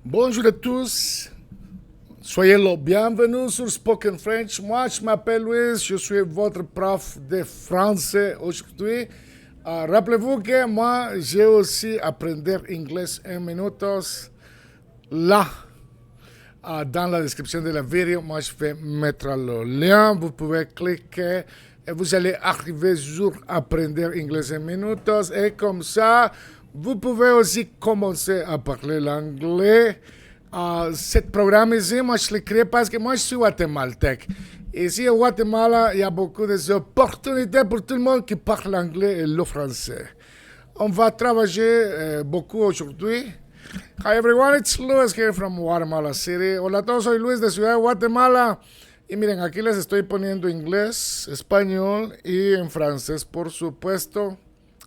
Bonjour à tous, soyez le bienvenue sur Spoken French. Moi, je m'appelle Luis, je suis votre prof de français aujourd'hui. Rappelez-vous que moi, j'ai aussi appris anglais en minutos. Là, dans la description de la vidéo, moi, je vais mettre le lien. Vous pouvez cliquer et vous allez arriver sur apprendre anglais en minutos. Et comme ça, vous pouvez aussi commencer à parler l'anglais. Ce programme ici, moi, je l'ai créé parce que moi, je suis guatémaltèque. Ici, au Guatemala, il y a beaucoup d'opportunités pour tout le monde qui parle anglais et le français. On va travailler beaucoup aujourd'hui. Hi everyone, it's Luis here from Guatemala City. Hola a todos, soy Luis de Ciudad de Guatemala. Y miren, aquí les estoy poniendo inglés, español y en francés, por supuesto,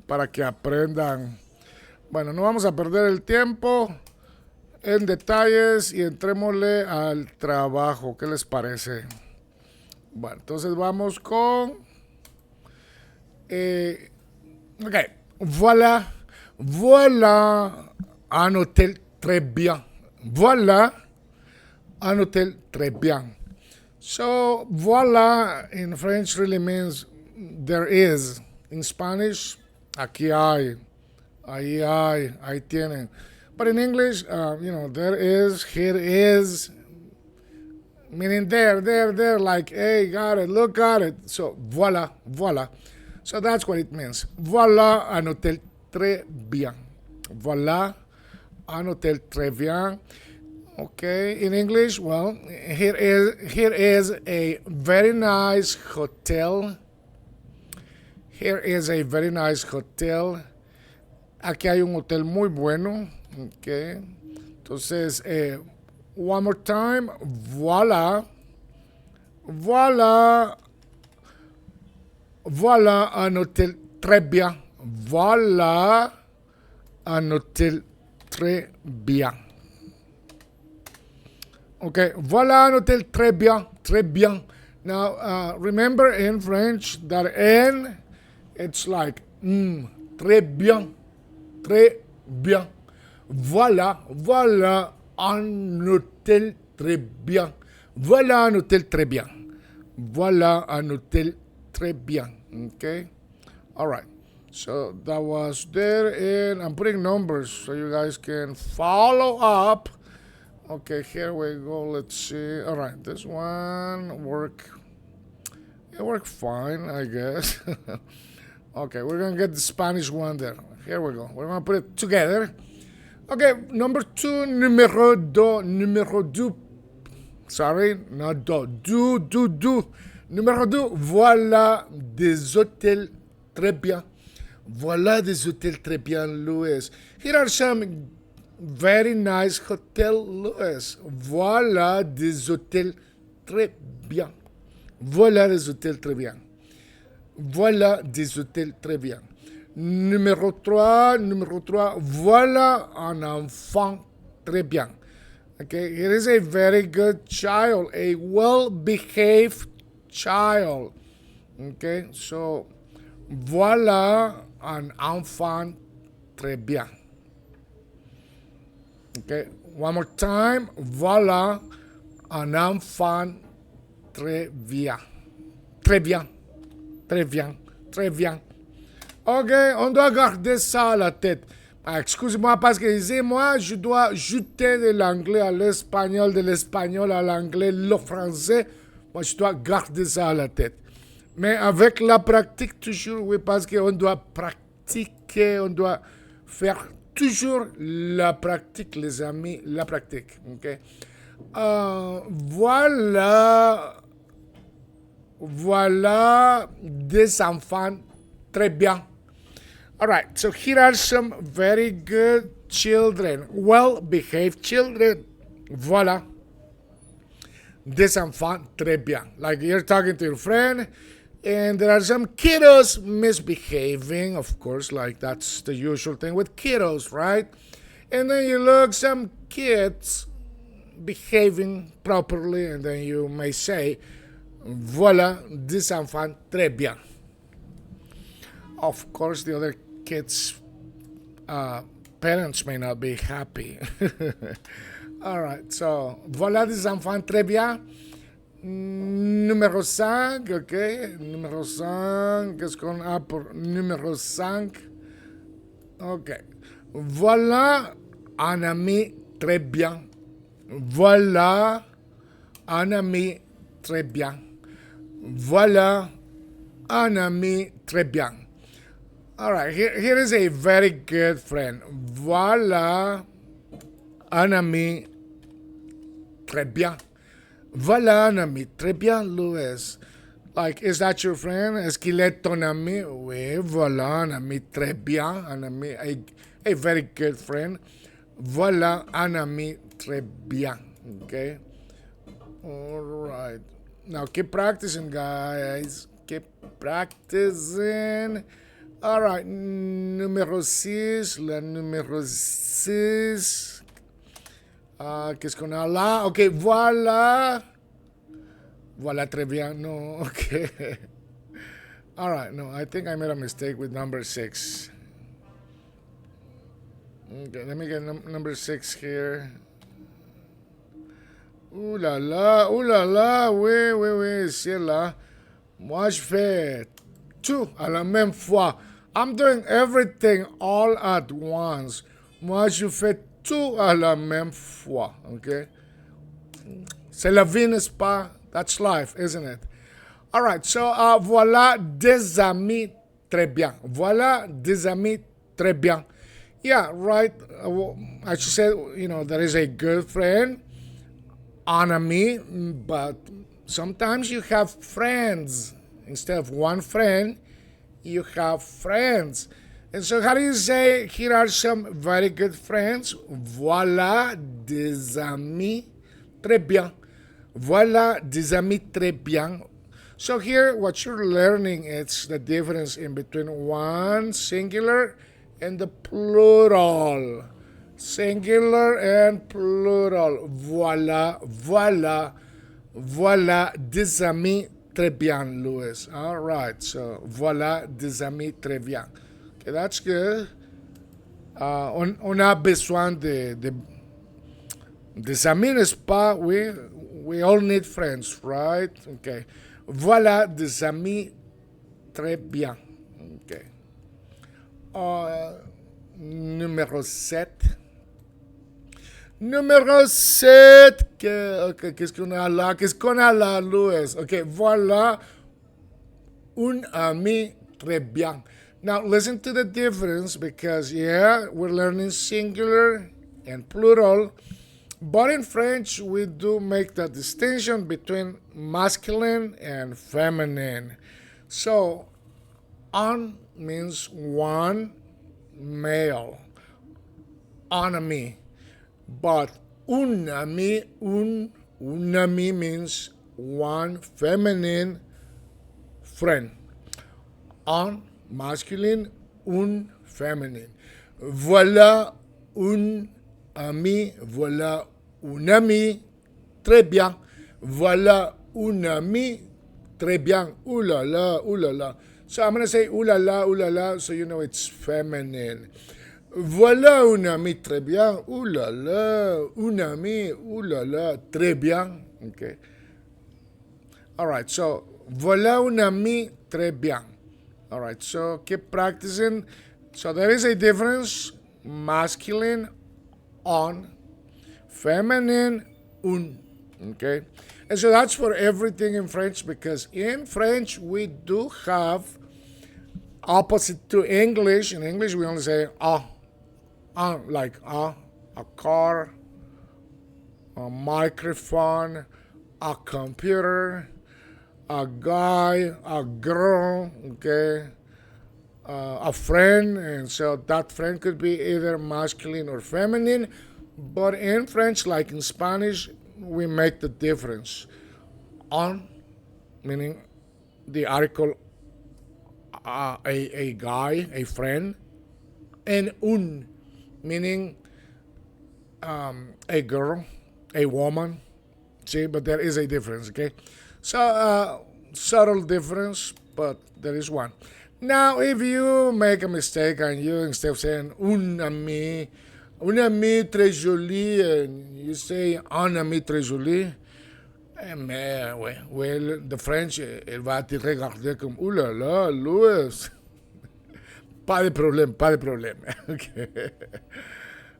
para que aprendan. Bueno, no vamos a perder el tiempo en detalles y entrémosle al trabajo. ¿Qué les parece? Bueno, entonces vamos con... ok, voilà, voilà un hôtel très bien. Voilà un hôtel très bien. So, voilà in French really means there is. In Spanish, aquí hay, ahí hay, ahí tienen. But in English, there is, here is, meaning there, like, hey, got it, look at it. So, voilà, voilà. So that's what it means. Voilà un hôtel très bien. Voilà un hôtel très bien. Okay, in English, well, here is a very nice hotel. Here is a very nice hotel. Aquí hay un hotel muy bueno. Okay. Entonces, one more time. Voilà. Voilà. Voilà un hôtel très bien. Voilà un hôtel très bien. Okay, voilà un hôtel très bien, très bien. Now, remember in French that N, it's like, très bien, très bien. Voilà, voilà un hôtel très bien. Voilà un hôtel très bien. Voilà un hôtel très bien. Okay? All right. So that was there, and I'm putting numbers so you guys can follow up. Okay, here we go. Let's see. All right, this one worked. It worked fine, I guess. Okay, we're going to get the Spanish one there. Here we go. We're going to put it together. Okay, number two, numéro deux. Sorry, not do. Numéro deux, voilà des hôtels très bien. Voilà des hôtels très bien, Louis. Here are some very nice hotels, Louis. Voilà des hôtels très bien. Voilà des hôtels très bien. Voilà des hôtels très bien. Numéro 3, voilà un enfant très bien. Okay, it is a very good child, a well-behaved child. Okay, so voilà un enfant très bien. Okay, one more time. Voilà un enfant très bien. Très bien. Très bien. Très bien. Ok, on doit garder ça à la tête. Excusez-moi parce que ici, moi, je dois ajouter de l'anglais à l'espagnol, de l'espagnol à l'anglais, le français. Moi, je dois garder ça à la tête. Mais avec la pratique, toujours, oui, parce qu'on doit pratiquer, on doit faire toujours la pratique, les amis, la pratique. Ok? Voilà des enfants très bien. All right, so here are some very good children, well-behaved children. Voilà. Des enfants très bien. Like you're talking to your friend, and there are some kiddos misbehaving, of course, like that's the usual thing with kiddos, right? And then you look some kids behaving properly, and then you may say, voilà des enfants très bien. Of course, the other kids parents may not be happy. All right, so voilà des enfants, très bien. Numéro 5, ok. Numéro 5, qu'est-ce qu'on a pour numéro 5? Ok. Voilà un ami très bien. Voilà un ami très bien. Voilà un ami très bien. All right, here is a very good friend. Voilà un ami très bien. Voilà un ami très bien, Louis. Like, is that your friend? Est-ce qu'il est ton ami? Oui, voilà un ami très bien. Un ami, a very good friend. Voilà un ami très bien. Okay? All right. Now keep practicing, guys. Keep practicing. All right. Numéro 6. La numéro 6. Qu'est-ce qu'on a là? Ok, voilà. Voilà, très bien. No, okay. All right. No, I think I made a mistake with number 6. Okay, let me get number 6 here. Ouh là là, oui, c'est là. Moi, je fais tout à la même fois. I'm doing everything all at once. Moi, je fais tout à la même fois, okay? C'est la vie, n'est-ce pas? That's life, isn't it? All right, so voilà des amis très bien. Voilà des amis très bien. Yeah, right. I should say, there is a good friend, an ami, but sometimes you have friends. Instead of one friend, you have friends. And so how do you say, here are some very good friends? Voilà des amis très bien. Voilà des amis très bien. So here, what you're learning is the difference in between one singular and the plural. Singular and plural. Voilà, voilà, voilà des amis très bien, Louis. All right, so voilà des amis très bien. Okay, that's good. On a besoin des amis, n'est-ce pas? We all need friends, right? Okay. Voilà des amis très bien. Okay. Numéro 7. Numéro 7. Qu'est-ce qu'on a là? Qu'est-ce qu'on a là, Louis? Ok, voilà un ami très bien. Now, listen to the difference because, yeah, we're learning singular and plural. But in French, we do make the distinction between masculine and feminine. So, un means one male, un ami. But un ami means one feminine friend. Un masculine, un feminine. Voilà un ami, voilà un ami, très bien. Voilà un ami, très bien. Ooh la la, ooh la la. So I'm going to say ooh la la, so you know it's feminine. Voilà un ami très bien. Ooh la la, un ami, ooh la la, très bien. Okay. All right, so voilà un ami très bien. All right, so keep practicing. So there is a difference. Masculine, on. Feminine, un. Okay? And so that's for everything in French because in French we do have opposite to English. In English we only say like a car, a microphone, a computer, a guy, a girl, okay, a friend, and so that friend could be either masculine or feminine. But in French, like in Spanish, we make the difference. Un, meaning the article, a guy, a friend, and un, meaning a girl, a woman. See, but there is a difference, okay? So, subtle difference, but there is one. Now, if you make a mistake and you, instead of saying un ami très joli, and you say un ami très joli, mais, ouais, the French, elle va te regarder comme, ouh là là, Louis. Pas de problème, pas de problème. OK.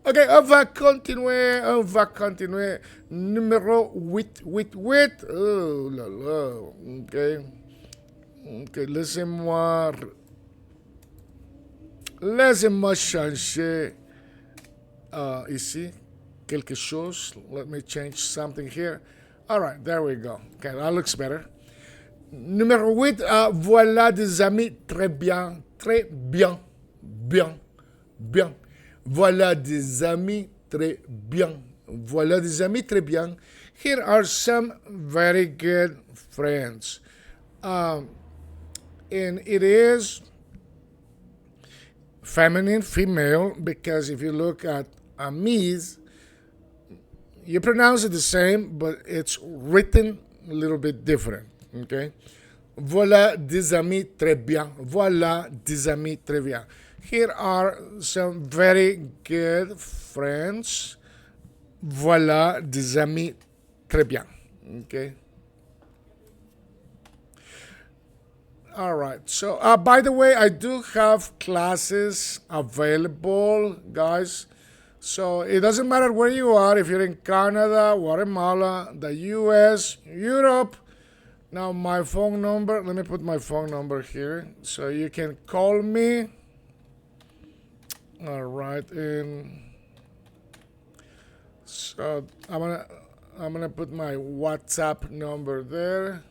OK, on va continuer. Numéro 8, 8, 8. Oh là là. OK. OK, laissez-moi changer ici quelque chose. Let me change something here. All right, there we go. Okay, that looks better. Numéro 8, voilà des amis très bien, bien. Voilà des amis très bien. Voilà des amis très bien. Here are some very good friends. And it is feminine, female, because if you look at amis, you pronounce it the same, but it's written a little bit different. Okay? Voilà des amis très bien. Voilà des amis très bien. Here are some very good friends. Voilà des amis très bien. Okay? All right. So, by the way, I do have classes available, guys. So, it doesn't matter where you are, if you're in Canada, Guatemala, the US, Europe. Now, my phone number, let me put my phone number here so you can call me. All right. And so, I'm gonna put my WhatsApp number there.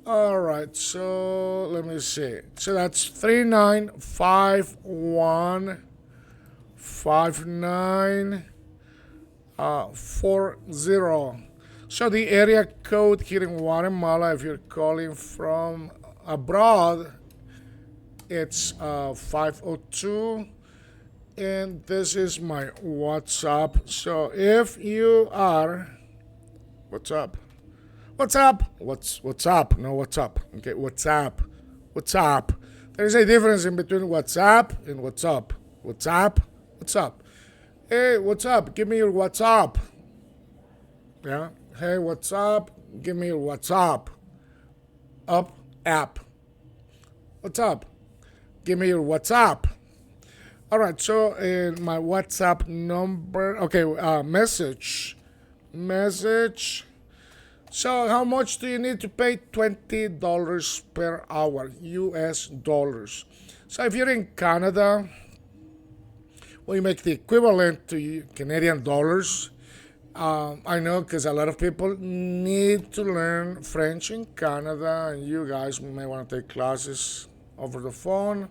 All right, so let me see. So that's 39515940. So the area code here in Guatemala, if you're calling from abroad, it's 502. And this is my WhatsApp. So if you are, what's up? What's up? What's up? No, what's up? Okay, what's up? What's up? There's a difference in between WhatsApp and what's up. What's up? What's up? Hey, what's up? Give me your WhatsApp. Yeah. Hey, what's up? Give me your WhatsApp. Up app. What's up? Give me your WhatsApp. All right. So my WhatsApp number. Okay. Message. So how much do you need to pay? $20 per hour, US dollars. So if you're in Canada, well, you make the equivalent to Canadian dollars. I know because a lot of people need to learn French in Canada, and you guys may want to take classes over the phone.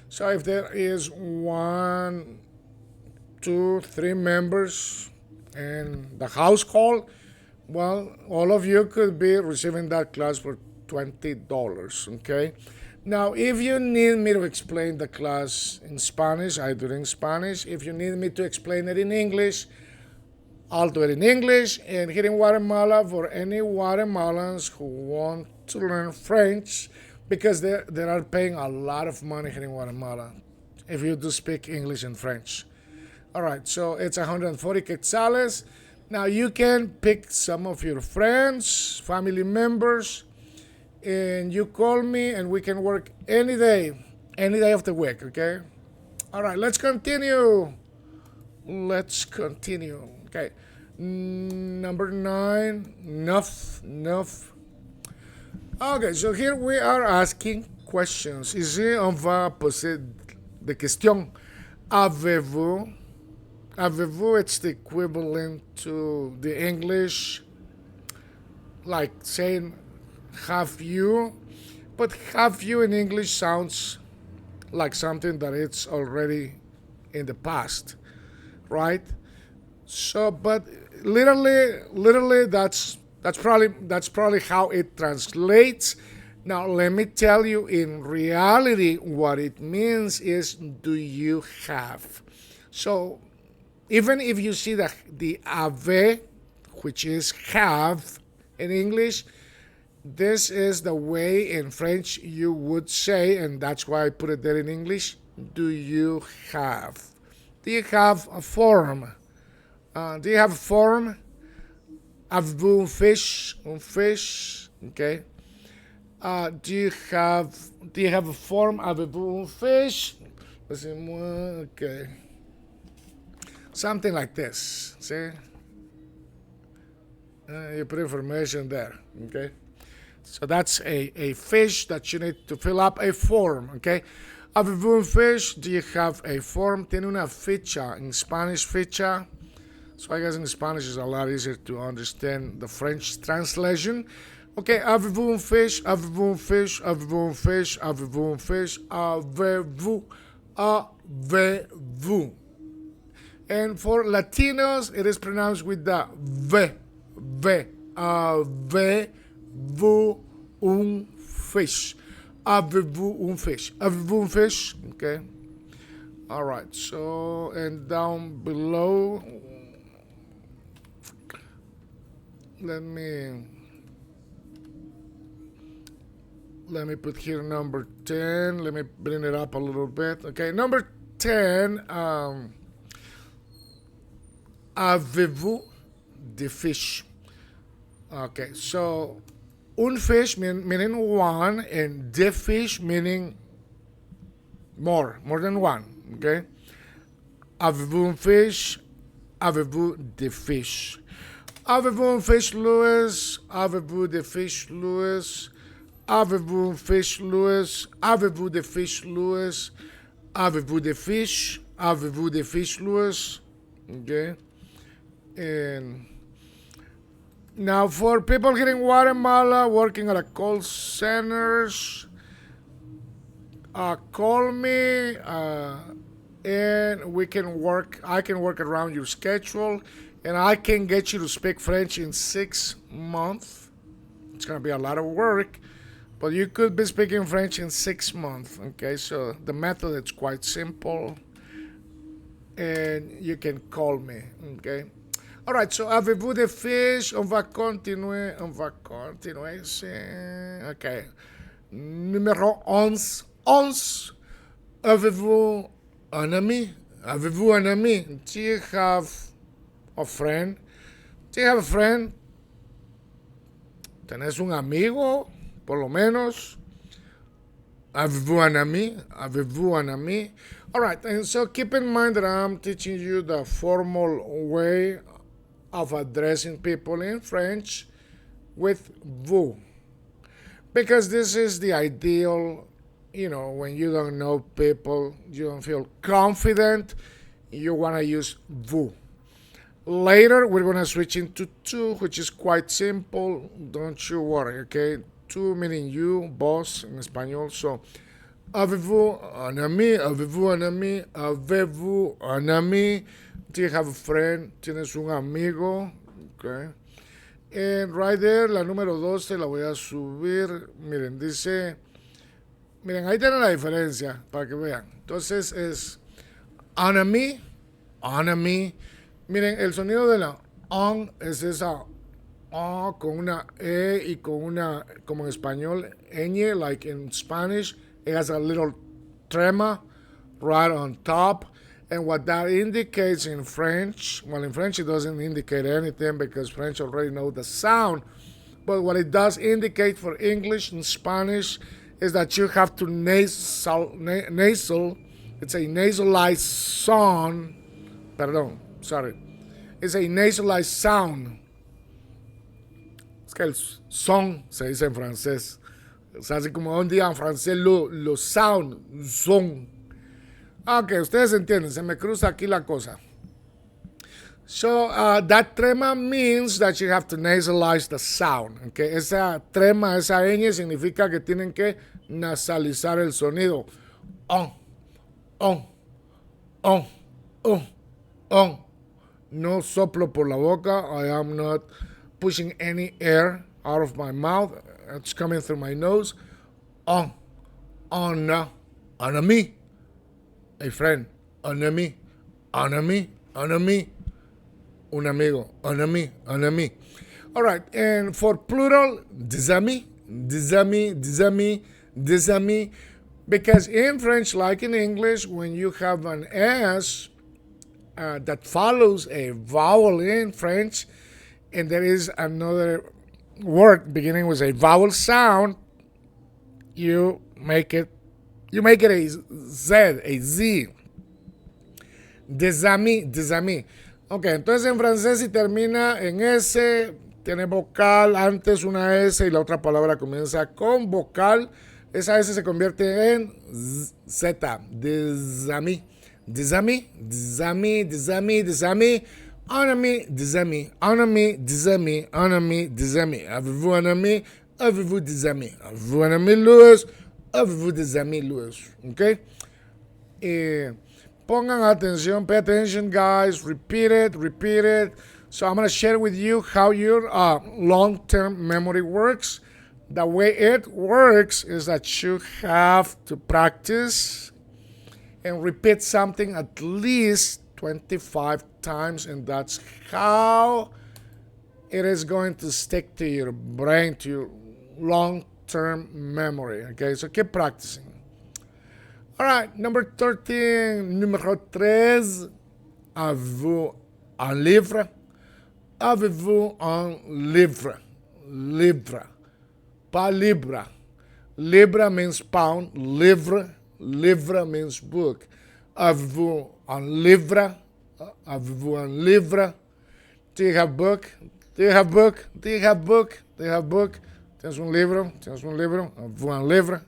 So if there is 1, 2, 3 members in the household, well, all of you could be receiving that class for $20, okay? Now, if you need me to explain the class in Spanish, I do it in Spanish. If you need me to explain it in English, I'll do it in English. And here in Guatemala, for any Guatemalans who want to learn French, because they are paying a lot of money here in Guatemala if you do speak English and French. All right, so it's 140 quetzales. Now you can pick some of your friends, family members, and you call me and we can work any day of the week, okay? All right, let's continue. Okay. Number 9, enough. Okay, so here we are asking questions. Ici, on va poser des questions. Avez-vous? Avez-vous, it's the equivalent to the English, like saying have you, but have you in English sounds like something that it's already in the past, right? So, but literally, that's probably how it translates. Now, let me tell you, in reality, what it means is, do you have? So, even if you see the ave, which is have in English, this is the way in French you would say, and that's why I put it there in English. Do you have? Do you have a form? Do you have a form? Avez-vous un fish? Un fish? Okay. Do you have a form? Avez-vous un fish? Okay. Something like this. See? You put information there. Okay. So that's a fish that you need to fill up a form. Okay. Avez-vous un fish? Do you have a form? Tiene una ficha. In Spanish, ficha. So I guess in Spanish it's a lot easier to understand the French translation. Okay, avez-vous un fish? Avez-vous un fish? Avez-vous un fish? Avez-vous un fish? Avez-vous? Avez-vous? And for Latinos, it is pronounced with the V. V. Avez-vous un fish? Avez-vous un fish? Avez-vous un fish? Okay. All right. So, and down below, let me put here number 10. Let me bring it up a little bit. Okay, number 10. Avez-vous des fish? Okay, so un fish meaning one, and des fish meaning more than one. Okay, avez-vous un fish? Avez-vous des fish? Avez-vous un fish, Louis? Avez-vous des fish, Louis? Avez-vous un fish, Louis? Avez-vous des fish, Louis? Avez-vous des fish? Avez-vous des fish, Louis? Okay. And now for people here in Guatemala working at a call centers, call me and we can work. I can work around your schedule, and I can get you to speak French in 6 months. It's going to be a lot of work, but you could be speaking French in 6 months. Okay, so the method is quite simple, and you can call me. Okay. All right, so avez-vous des fish? On va continuer. Okay. Numéro 11. 11. Avez-vous un ami? Avez-vous un ami? Do you have a friend? Do you have a friend? ¿Tenés un amigo? Por lo menos. Avez-vous un ami? Avez-vous un ami? All right, and so keep in mind that I'm teaching you the formal way of addressing people in French with vous. Because this is the ideal, when you don't know people, you don't feel confident, you want to use vous. Later, we're going to switch into tu, which is quite simple. Don't you worry, okay? Tu meaning you, boss in Espanol. So, avez-vous un ami? Avez-vous un ami? Avez-vous un ami? Do you have a friend? ¿Tienes un amigo? Okay. And right there, la número 12 la voy a subir. Miren, dice... Miren, ahí tienen la diferencia, para que vean. Entonces es un ami, un ami. Miren, el sonido de la on es esa con una e y con una, como en español, ñ, like in Spanish, it has a little trema right on top. And what that indicates in French, well, in French it doesn't indicate anything because French already know the sound. But what it does indicate for English and Spanish is that you have to nasal. It's a nasalized sound. Perdón, sorry. It's a nasalized sound. Es que el son se dice en francés. Es así como un día en francés lo sound, son. Ok, ustedes entienden, se me cruza aquí la cosa. So, that trema means that you have to nasalize the sound. Okay? Esa trema, esa ñ significa que tienen que nasalizar el sonido. No soplo por la boca. I am not pushing any air out of my mouth. It's coming through my nose. Un ami. A friend, un ami, un ami, un ami, un amigo, un ami, un ami. All right, and for plural, des amis, des amis, des amis, des amis. Because in French, like in English, when you have an S that follows a vowel in French, and there is another word beginning with a vowel sound, you make it a Z, a Z. Des amis, des amis. Ok, entonces en francés si termina en S, tiene vocal, antes una S y la otra palabra comienza con vocal, esa S se convierte en Z, des amis, des amis, des amis, des amis, des amis, un ami, des amis, un ami, des amis, un ami, des amis. Avez-vous un ami? Avez-vous des amis? Avez-vous un ami, Louis? Avez-vous des amis, Louis? Ok? Pongan atención, pay attention, guys. Repeat it, repeat it. So I'm going to share with you how your long-term memory works. The way it works is that you have to practice and repeat something at least 25 times, and that's how it is going to stick to your brain, to your long-term memory. Okay, so keep practicing. All right, number 13, numéro 13. Avez-vous un livre? Avez-vous un livre? Livre. Pas libra. Libra means pound. Livre. Livre means book. Avez-vous un livre? Avez-vous un livre? Do you have book? Do you have book? Do you have book? Do you have book? ¿Tienes un libro? ¿Tienes un libro? Avez-vous un livre?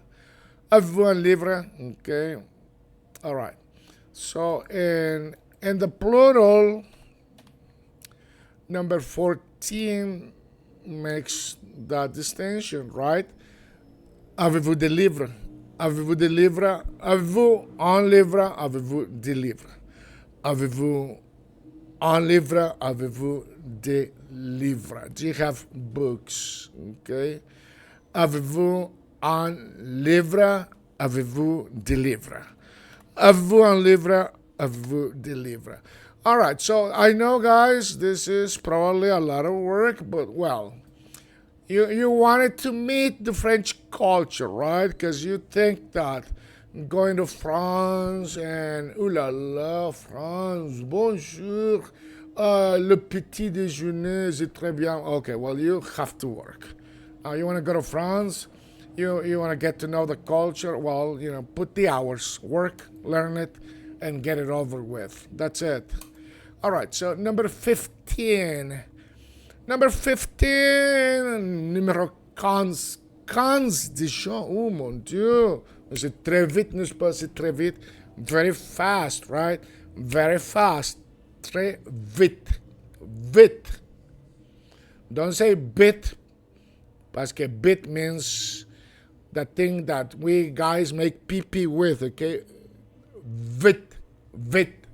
Avez-vous un livre? Okay. All right. So in the plural, number 14 makes that distinction, right? Avez-vous des livres? Avez-vous des livres? Avez-vous un livre? Avez-vous des livres? Avez-vous un livre? Avez-vous des livres? Do you have books? Okay. Avez-vous un livre? Avez-vous des livres? Avez-vous un livre? Avez-vous des livres? All right, so I know, guys, this is probably a lot of work, but well, you wanted to meet the French culture, right? Because you think that going to France and ooh la la, France, bonjour, le petit déjeuner, c'est très bien. Okay, well, you have to work. You want to go to France? You want to get to know the culture? Well, put the hours, work, learn it, and get it over with. That's it. All right, so number 15. Number 15, numéro 15. 15 déjà. Oh mon Dieu. C'est très vite, n'est-ce pas? C'est très vite. Very fast, right? Very fast. Très vite. Vite. Don't say bit, parce que bit means the thing that we guys make pee-pee with, okay? Vite, vite,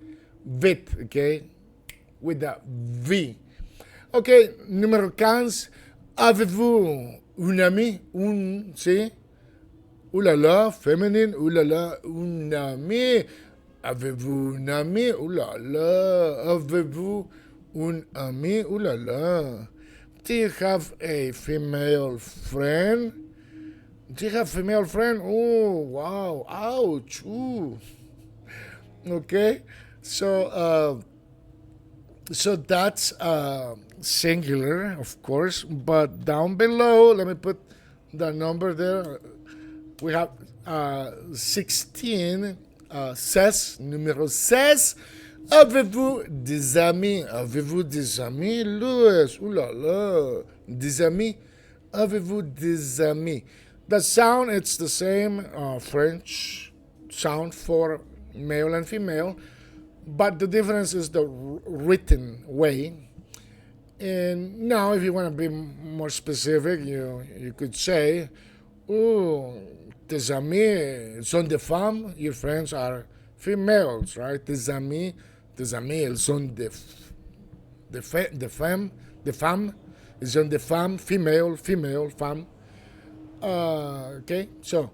vite, okay? With the V. Okay, numéro 15. Avez-vous un ami? C'est? Ouh là là, féminine. Ouh là là, un ami. Avez-vous un ami? Ouh là là. Avez-vous un ami? Ouh là là. Do you have a female friend? Do you have a female friend? Oh, wow. Ouch. Ooh. Okay. So that's singular, of course. But down below, let me put the number there. We have 16. Seize, numéro 16. Avez-vous des amis? Avez-vous des amis, Louis? Ouh là là. Des amis? Avez-vous des amis? The sound, it's the same French sound for male and female, but the difference is the written way. And now, if you want to be more specific, you could say, oh, tes amis sont des femmes. Your friends are females, right? Tes amis, elles sont des femmes. Elles sont des femmes, female, femme. Okay, so,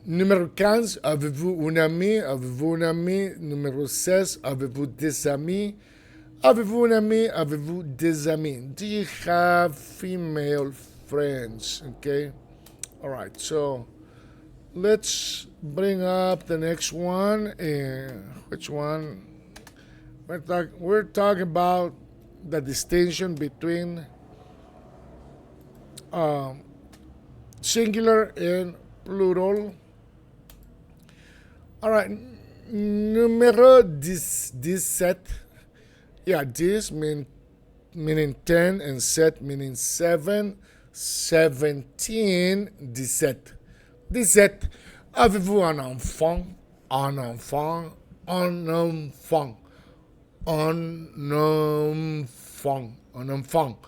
numéro 15, avez-vous un ami? Avez-vous un ami? Numéro 16, avez-vous des amis? Avez-vous un ami? Avez-vous des amis? Do you have female friends. Okay. All right. So let's bring up the next one. Which one? We're talking about the distinction between singular and plural. All right. Numéro 17. Yeah, this meaning 10 and set meaning 7. 17, 17. 17. Avez-vous un enfant? Un enfant? Un enfant? Un enfant? Un enfant?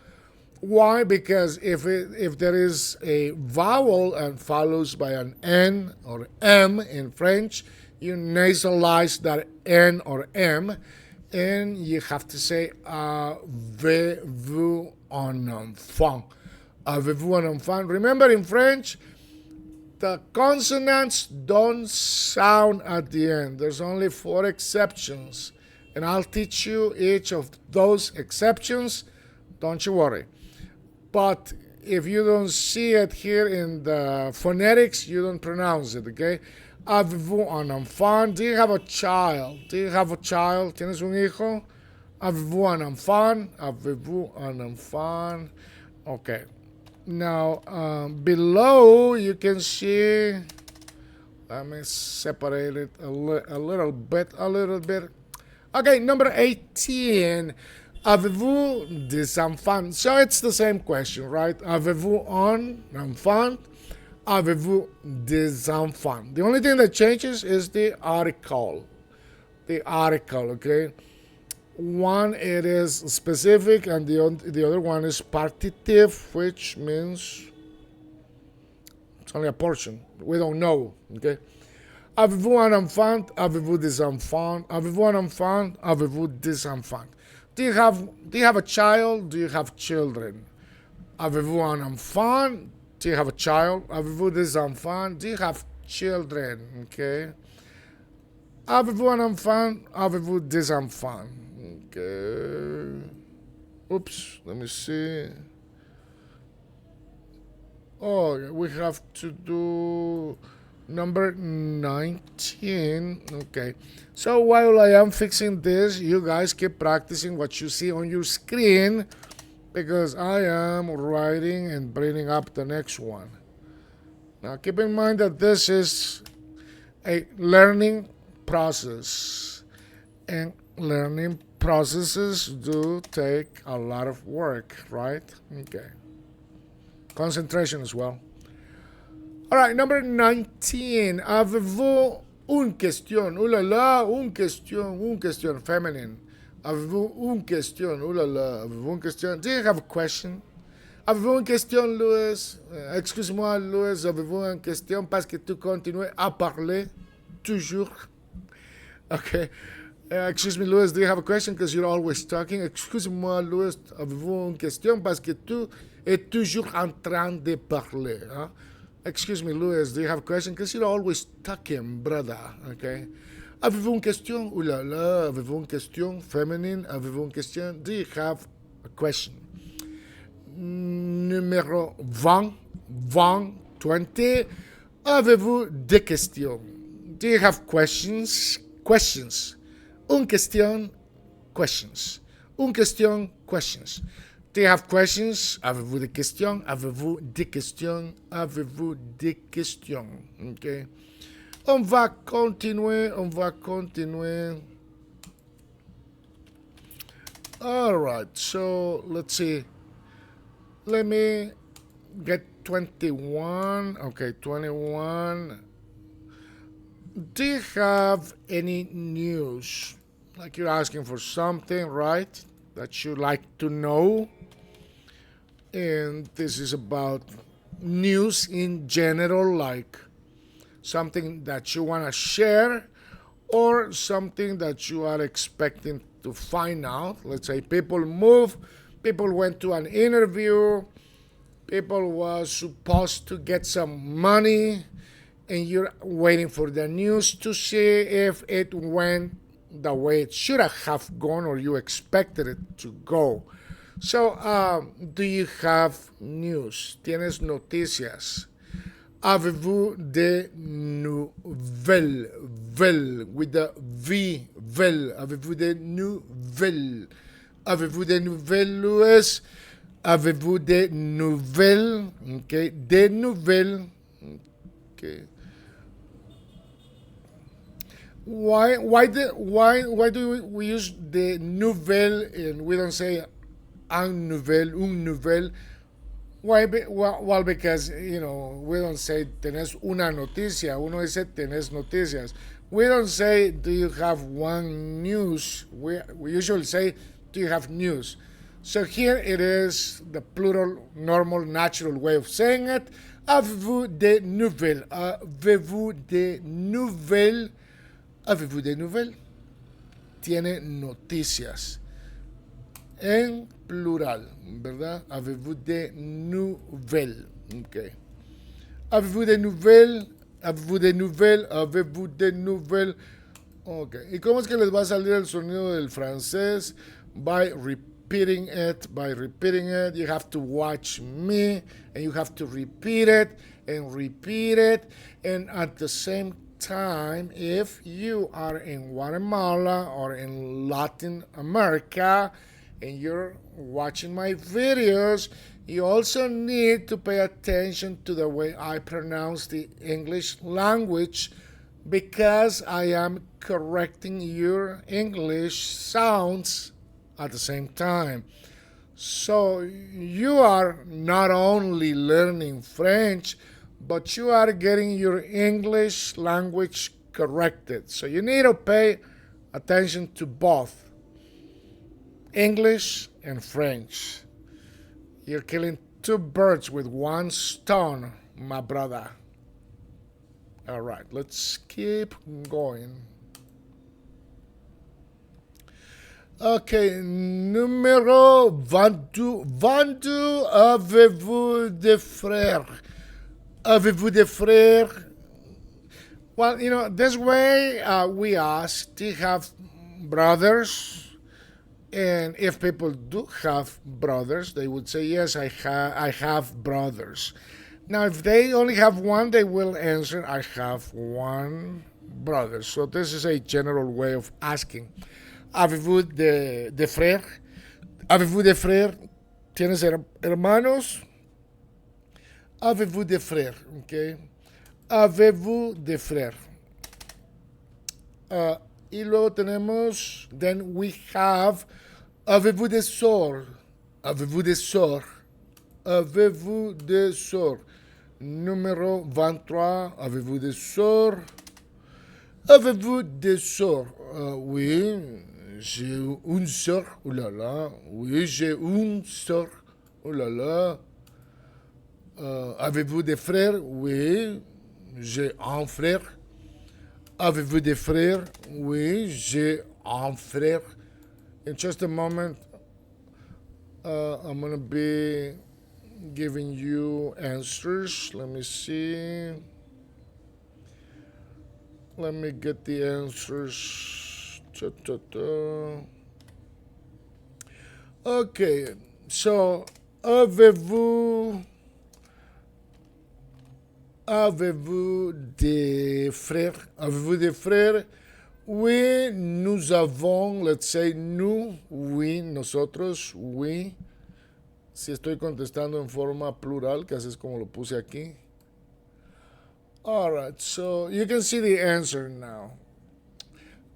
Why? Because if there is a vowel and follows by an N or M in French, you nasalize that N or M, and you have to say avez-vous un enfant? Avez-vous un enfant? Remember, in French, the consonants don't sound at the end. There's only 4 exceptions, and I'll teach you each of those exceptions. Don't you worry. But if you don't see it here in the phonetics, you don't pronounce it, okay? Avez-vous un enfant? Do you have a child? Do you have a child? ¿Tienes un hijo? Avez-vous un enfant? Avez-vous un enfant? Okay. Now, below you can see, let me separate it a little bit. Okay, number 18. Avez-vous des enfants? So it's the same question, right? Avez-vous un enfant? Avez-vous des enfants? The only thing that changes is the article. The article, okay? One, it is specific, and the other one is partitive, which means it's only a portion. We don't know, okay? Avez-vous un enfant? Avez-vous des enfants? Avez-vous un enfant? Avez-vous des enfants? Do you have a child? Do you have children? Avez-vous un enfant? Do you have a child? Avez-vous des enfants? Do you have children? Okay. Avez-vous un enfant? Avez-vous des enfants? Okay. Oops, let me see. Oh, we have to do number 19. Okay. So while I am fixing this, you guys keep practicing what you see on your screen, because I am writing and bringing up the next one. Now keep in mind that this is a learning process, and learning processes do take a lot of work, right? Okay. Concentration as well. All right, number 19. Avez-vous une question? Ooh la la, une question, feminine. Avez-vous une question? Ooh la la, avez-vous une question? Do you have a question? Avez-vous une question, Louis? Excuse-moi, Louis, avez-vous une question parce que tu continues à parler toujours? Okay. Excuse me, Louis, do you have a question because you're always talking? Excuse-moi, Louis, avez-vous une question parce que tu es toujours en train de parler? Huh? Excuse me, Louis, do you have a question? Because you're always talking, brother, okay? Avez-vous une question? Ouh là là, avez-vous une question? Feminine, avez-vous une question? Do you have a question? Numéro 20, 20. Avez-vous des questions? Do you have questions? Questions. Une question, questions. Une question, questions. Do you have questions? Avez-vous des questions? Avez-vous des questions? Avez-vous des questions? Okay. On va continuer. All right, so let's see. Let me get 21. Okay, 21. Do you have any news? Like you're asking for something, right? That you like to know. And this is about news in general, like something that you want to share or something that you are expecting to find out. Let's say people move, people went to an interview, people was supposed to get some money, and you're waiting for the news to see if it went the way it should have gone or you expected it to go. So, do you have news? ¿Tienes noticias? Avez-vous des nouvelles? Vel, with the V, vel. Avez-vous des nouvelles? Avez-vous des nouvelles, Louis? Avez-vous des nouvelles? Okay, des nouvelles. Okay. Why do we use the nouvelle and we don't say un nouvelle? Why? Well, because we don't say tenés una noticia. Uno dice tenés noticias. We don't say do you have one news. We usually say do you have news. So here it is the plural, normal, natural way of saying it. Avez-vous des nouvelles? Avez-vous des nouvelles? Avez-vous des nouvelles? Tiene noticias. En plural, ¿verdad? Avez-vous des nouvelles? Okay. Avez-vous des nouvelles? Avez-vous des nouvelles? Avez-vous des nouvelles? Ok. ¿Y cómo es que les va a salir el sonido del francés? By repeating it. By repeating it. You have to watch me and you have to repeat it and repeat it. And at the same time, if you are in Guatemala or in Latin America and you're watching my videos, you also need to pay attention to the way I pronounce the English language because I am correcting your English sounds at the same time. So you are not only learning French, but you are getting your English language corrected. So you need to pay attention to both English and French. You're killing two birds with one stone, my brother. All right, let's keep going. Okay, numéro 22. 22, avez-vous des frères? Avez-vous des frères? Well, this way we ask, do you have brothers? And if people do have brothers, they would say, yes, I have brothers. Now, if they only have one, they will answer, I have one brother. So this is a general way of asking. Avez-vous des frères? Avez-vous des frères? ¿Tienes hermanos? Avez-vous des frères? Okay. Avez-vous des frères? Y luego tenemos, then we have, avez-vous des sœurs? Avez-vous des sœurs? Avez-vous des sœurs? Numéro 23, avez-vous des sœurs? Avez-vous des sœurs? Oui, j'ai une sœur. Oh là là. Oui, j'ai une sœur. Oh là là. Avez-vous des frères? Oui, j'ai un frère. Avez-vous des frères? Oui, j'ai un frère. In just a moment, I'm going to be giving you answers. Let me see. Let me get the answers. Okay, so avez-vous des frères? Avez-vous des frères? Oui, nous avons, let's say nous, oui, nosotros, oui. Si estoy contestando en forma plural, que así es como lo puse aquí. Alright, so you can see the answer now.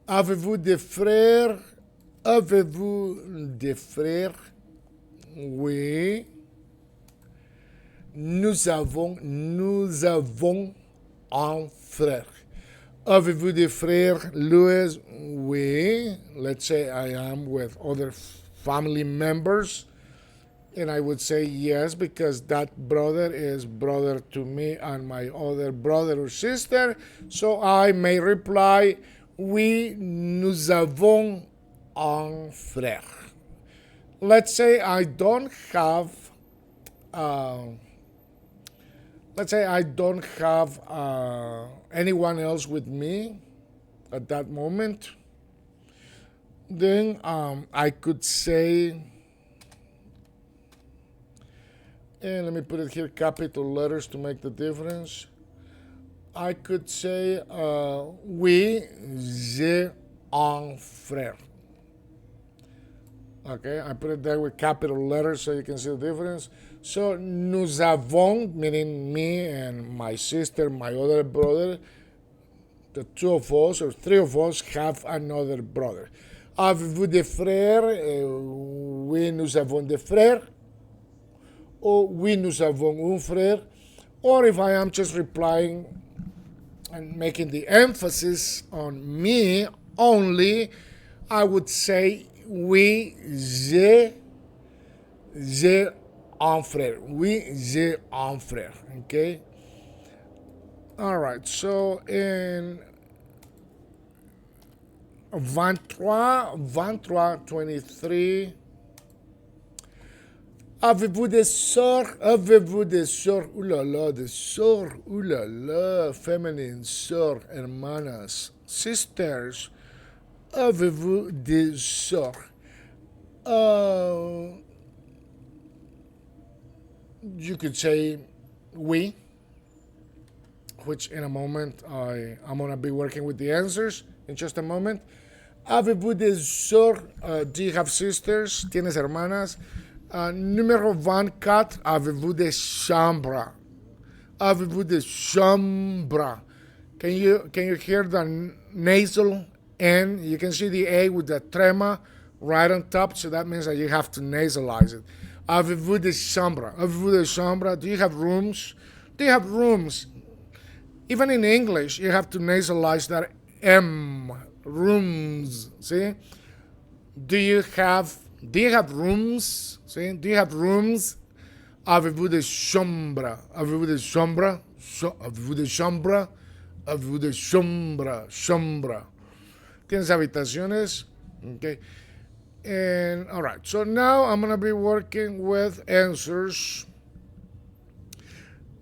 Avez-vous des frères? Avez-vous des frères? Oui. Nous avons un frère. Avez-vous des frères, Louis? Oui. Let's say I am with other family members. And I would say yes because that brother is brother to me and my other brother or sister. So I may reply, oui, nous avons un frère. Let's say I don't have anyone else with me at that moment. Then I could say And let me put it here, capital letters to make the difference. I could say, oui, j'ai un frère. Okay, I put it there with capital letters so you can see the difference. So, nous avons, meaning me and my sister, my other brother, the two of us or three of us have another brother. Avez-vous des frères? Oui, nous avons des frères. Or oui, nous avons un frère. Or if I am just replying and making the emphasis on me only, I would say oui, j'ai un frère. Oui, j'ai un frère. Okay? All right, so in 23, avez-vous des sœurs? Avez-vous des sœurs? Ouh là là, des sœurs. Ouh là là, feminine, sœurs, hermanas, sisters. Avez-vous des sœurs? You could say oui, which in a moment I'm going to be working with the answers in just a moment. Avez-vous des sœurs? Do you have sisters? ¿Tienes hermanas? Numéro 24, avez-vous des chambres? Avez-vous des chambres? Can you hear the nasal N? You can see the A with the trema right on top, so that means that you have to nasalize it. Avez-vous des chambres? Avez-vous des chambres? Do you have rooms? Do you have rooms? Even in English, you have to nasalize that M. Rooms. See? Do you have rooms? See? Do you have rooms? Avez-vous des chambres? Avez-vous des chambres? Avez-vous des chambres? Avez-vous des chambres? Chambre. ¿Tienes habitaciones? Okay. And all right. So now I'm going to be working with answers.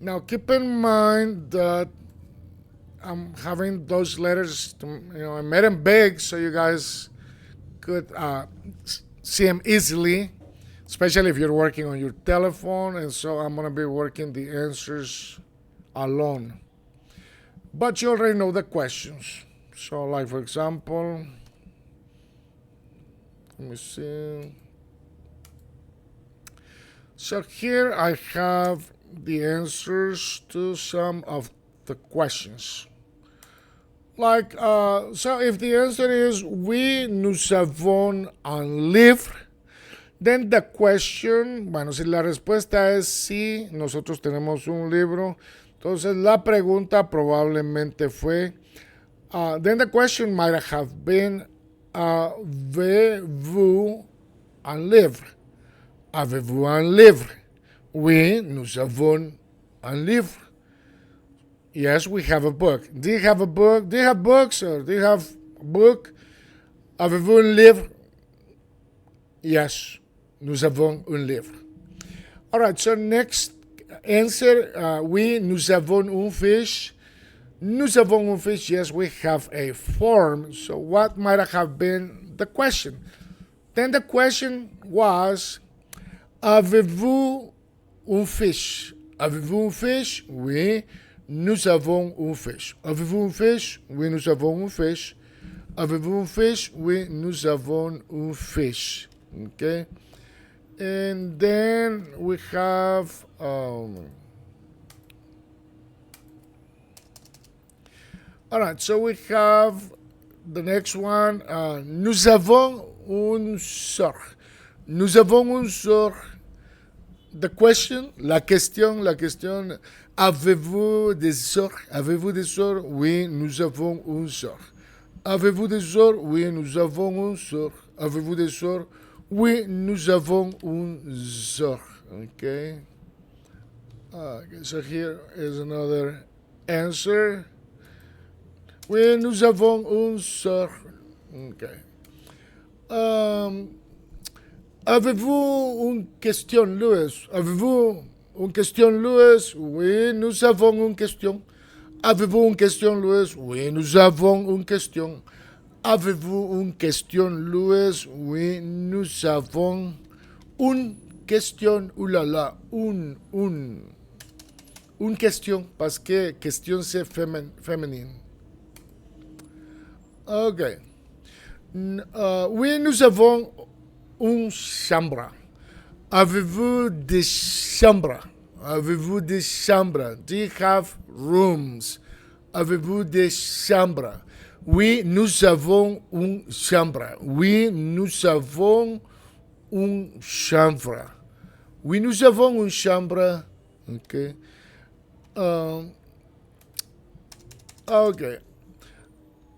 Now keep in mind that I'm having those letters, I made them big so you guys could see them easily, especially if you're working on your telephone. And so I'm going to be working the answers alone. But you already know the questions. So, like for example, let me see. So here I have the answers to some of the questions. Like, so if the answer is oui, nous avons un livre, then the question, bueno, si la respuesta es sí, nosotros tenemos un libro, entonces la pregunta probablemente fue, then the question might have been, avez-vous un livre? Avez-vous un livre? Oui, nous avons un livre. Yes, we have a book. Do you have a book? Do you have books or do you have a book? Avez-vous un livre? Yes, nous avons un livre. All right, so next answer, oui, nous avons un fish. Nous avons un fish. Yes, we have a form. So what might have been the question? Then the question was, avez-vous un fish? Avez-vous un fish? Oui. Nous avons un fish. Avez-vous un fish? Oui, nous avons un fish. Avez-vous un fish? Oui, nous avons un fish. Okay. And then we have all right, so we have the next one. Nous avons un sœur. Nous avons un sœur. The question, la question, avez-vous des sœurs? Avez-vous des sœurs? Oui, nous avons une sœur. Avez-vous des sœurs? Oui, nous avons une sœur. Avez-vous des sœurs? Oui, nous avons une sœur. Okay. So here is another answer. Oui, nous avons une sœur. Okay. Avez-vous une question, Louis? Avez-vous une question, Louis? Oui, nous avons une question. Avez-vous une question, Louis? Oui, nous avons une question. Avez-vous une question, Louis? Oui, nous avons une question, oulala, une question, parce que question c'est féminin. Ok. Oui, nous avons une chambre. Avez-vous des chambres? Avez-vous des chambres? Do you have rooms? Avez-vous des chambres? Oui, nous avons une chambre. Oui, nous avons une chambre. Oui, nous avons une chambre. Ok. Ok.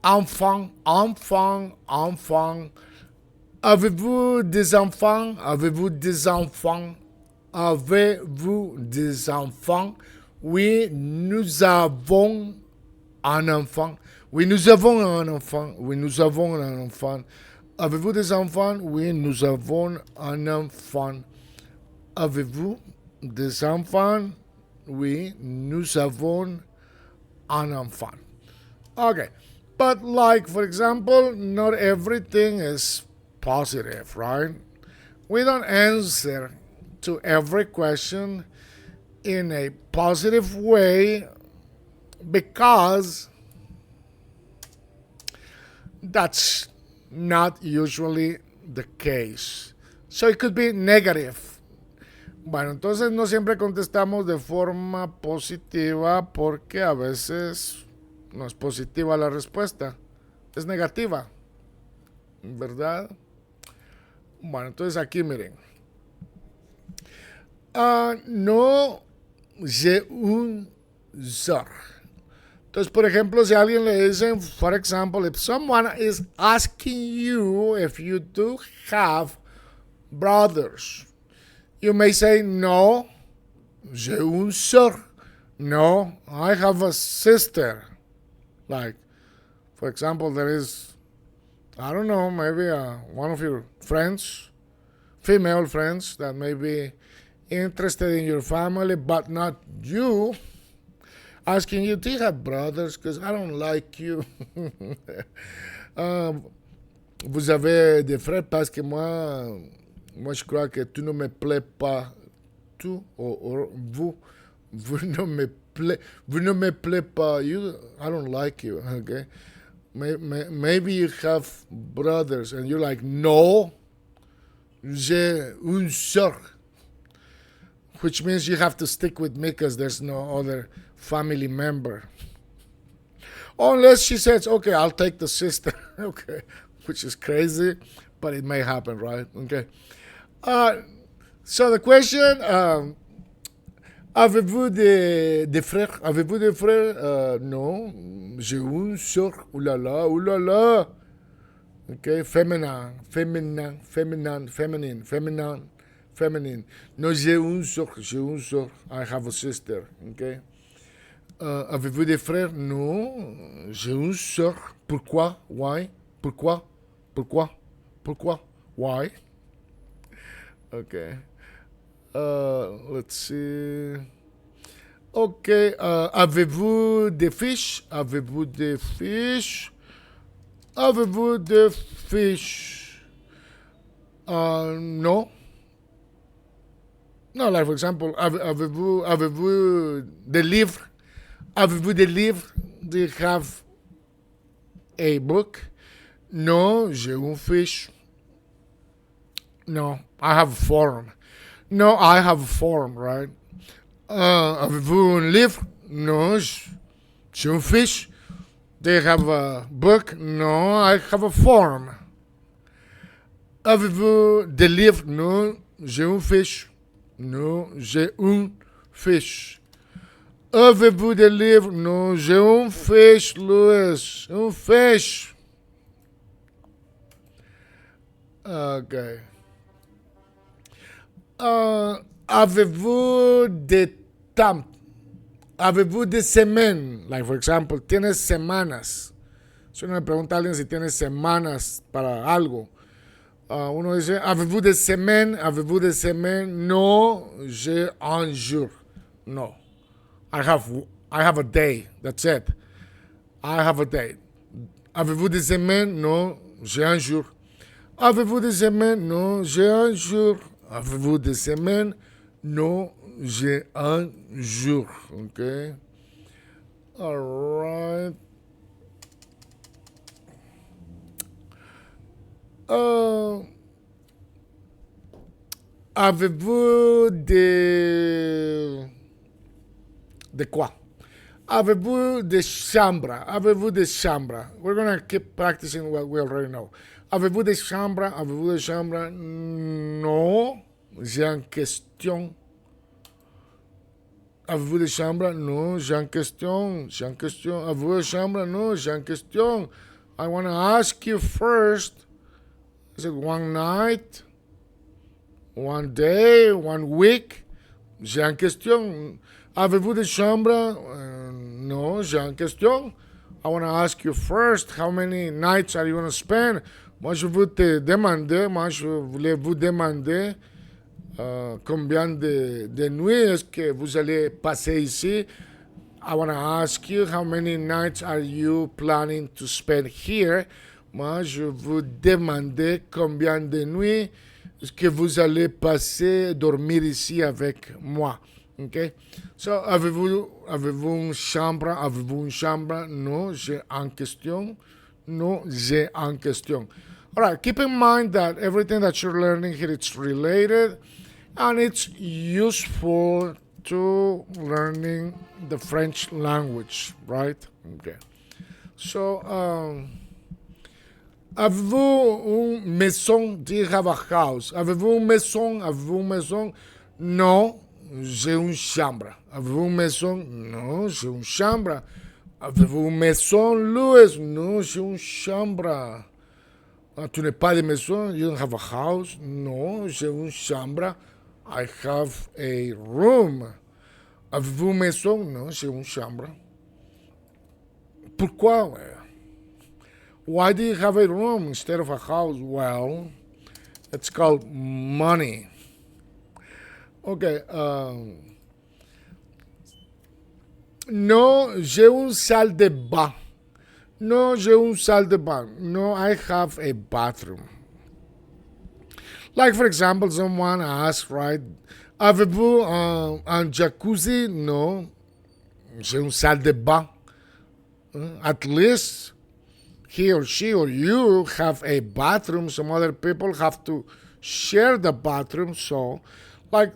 Enfant, enfant, enfant. Avez-vous des enfants? Avez-vous des enfants? Avez-vous des enfants? Oui, nous avons un enfant. Oui, nous avons un enfant. Oui, nous avons un enfant. Avez-vous des enfants? Oui, nous avons un enfant. Avez-vous des enfants? Oui, nous avons un enfant. Okay. But like, for example, not everything is positive, right? We don't answer to every question in a positive way because that's not usually the case. So it could be negative. Bueno, entonces no siempre contestamos de forma positiva porque a veces no es positiva la respuesta, es negativa, ¿verdad? Bueno, entonces aquí miren. No, j'ai un sœur. Entonces, por ejemplo, si alguien le dice, for example, if someone is asking you if you do have brothers, you may say, no, j'ai un sœur. No, I have a sister. Like, for example, there is, I don't know, maybe one of your friends, female friends, that may be interested in your family, but not you, asking you, do you have brothers? Because I don't like you. Vous avez des frères parce que moi je crois que tu ne me plais pas. Tu, ou vous ne me plais pas. I don't like you, okay? Maybe you have brothers and you're like, no, j'ai une sœur. Which means you have to stick with me because there's no other family member. Unless she says, okay, I'll take the sister. Okay, which is crazy, but it may happen, right? Okay. So the question, avez-vous des frères? Avez-vous des frères? Non, j'ai une sœur. Ouh là là, ouh là là. Okay, feminine. No, j'ai une sœur. I have a sister. Okay. Avez-vous des frères? Non, j'ai une sœur. Pourquoi? Why? Pourquoi? Why? Okay. Let's see. Okay. Avez-vous des fiches? Avez-vous des fiches? No. No, like for example, avez-vous des livres? Avez-vous des livres? Do you have a book? No, j'ai une fiche. No, I have a form. No, I have a form, right? Avez-vous un livre? No, j'ai une fiche. Do you have a book? No, I have a form. Avez-vous des livres? No, j'ai une fiche. No, j'ai une fiche. Avez-vous des livres? No, j'ai une fiche, Louis. Une fiche. Okay. Avez-vous des temps? Avez-vous des semaines? Like, for example, ¿tienes semanas? Si uno le pregunta a alguien si tiene semanas para algo, uno dice, avez-vous des semaines? Avez-vous des semaines? No, j'ai un jour. No. I have a day. That's it. I have a day. Avez-vous des semaines? No, j'ai un jour. Avez-vous des semaines? No, j'ai un jour. Avez-vous des semaines? Non, j'ai un jour. OK? All right. Avez-vous de quoi? Avez-vous des chambres? Avez-vous des chambres? We're going to keep practicing what we already know. Avez-vous des chambres? Avez-vous des chambres? Non, j'ai une question. Avez-vous des chambres? Non, j'ai une question. J'ai une question. Avez-vous des chambres? Non, j'ai une question. I want to ask you first. Is it one night? One day? One week? J'ai une question. Avez-vous des chambres? No, j'ai une question. I want to ask you first, how many nights are you going to spend? Moi, je veux te demander, moi, je voulais vous demander combien de nuits est-ce que vous allez passer ici. I want to ask you, how many nights are you planning to spend here? Moi, je vous demander combien de nuits est-ce que vous allez passer dormir ici avec moi. Okay? So, avez-vous une chambre? Avez-vous une chambre? Non, j'ai une question. No, j'ai une question. All right, keep in mind that everything that you're learning here, it's related and it's useful to learning the French language, right? Okay. So, avez-vous une maison? Do you have a house? Avez-vous une maison? Avez-vous une maison? Non, j'ai une chambre. Avez-vous une maison? Non, j'ai une chambre. Avez-vous une maison, Louis? Non, j'ai une chambre. Tu n'as pas de maison? You don't have a house? Non, j'ai une chambre. I have a room. Avez-vous une maison? Non, j'ai une chambre. Pourquoi? Why do you have a room instead of a house? Well, it's called money. Okay. No, j'ai une salle de bain. No, j'ai une salle de bain. No, I have a bathroom. Like, for example, someone asks, right, avez-vous un jacuzzi? No, j'ai une salle de bain. At least he or she or you have a bathroom. Some other people have to share the bathroom. So, like,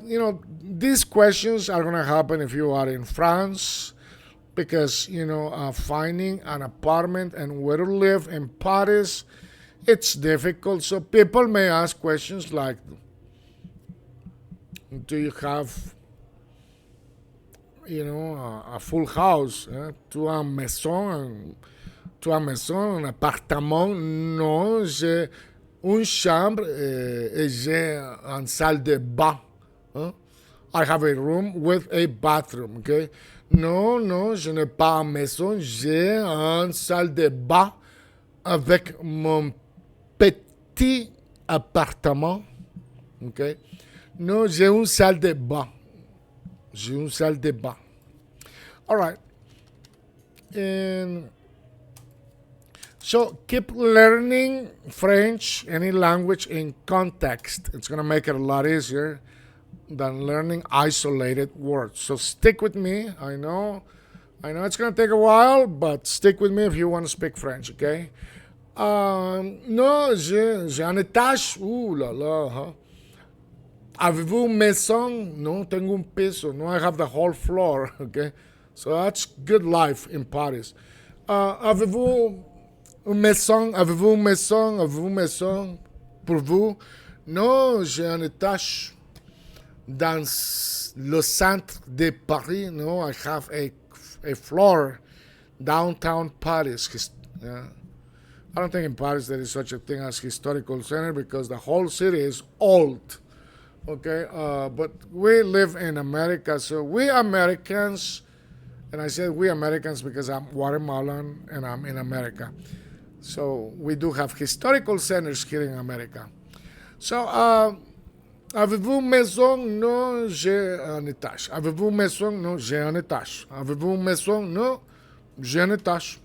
these questions are going to happen if you are in France because, finding an apartment and where to live in Paris, it's difficult. So people may ask questions like, do you have, a full house? Tu as une maison, un appartement? Non, j'ai une chambre et j'ai une salle de bain. I have a room with a bathroom, okay? Non, je n'ai pas une maison, j'ai une salle de bain avec mon petit appartement, okay? Non, j'ai une salle de bain. J'ai une salle de bain. All right. And so keep learning French, any language in context. It's going to make it a lot easier than learning isolated words. So stick with me. I know it's going to take a while, but stick with me if you want to speak French, okay? Non, j'ai un étage. Ouh là là. Huh? Avez-vous une maison? Non, tengo un piso. No, I have the whole floor, okay? So that's good life in Paris. Avez-vous une maison? Avez-vous une maison? Avez-vous une maison? Pour vous? Non, j'ai un étage dans le centre de Paris. No, I have a floor downtown Paris. Yeah. I don't think in Paris there is such a thing as historical center because the whole city is old. Okay, but we live in America, so we Americans, and I said we Americans because I'm Guatemalan and I'm in America. So we do have historical centers here in America. So, avez-vous une maison? Non, j'ai un étage. Avez-vous une maison? Non, j'ai un étage. Avez-vous une maison? Non, j'ai un étage.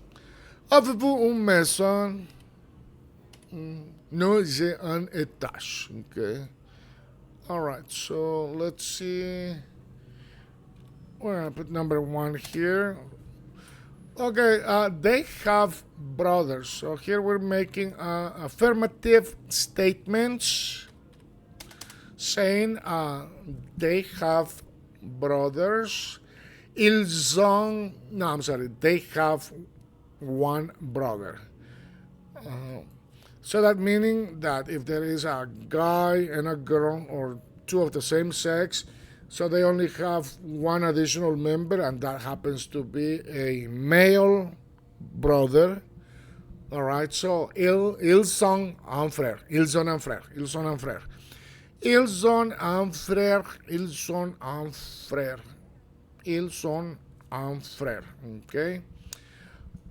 Avez-vous une maison? Non, j'ai un étage. Okay. All right, so let's see. We're gonna put number one here. Okay, they have brothers. So here we're making affirmative statements saying they have brothers. Ils ont, no, I'm sorry, they have one brother. So that meaning that if there is a guy and a girl or two of the same sex, so they only have one additional member, and that happens to be a male brother. All right, so ils sont un frère, ils ont un frère, ils sont un frère, ils ont un frère, ils sont un frère, ils sont un frère. Okay.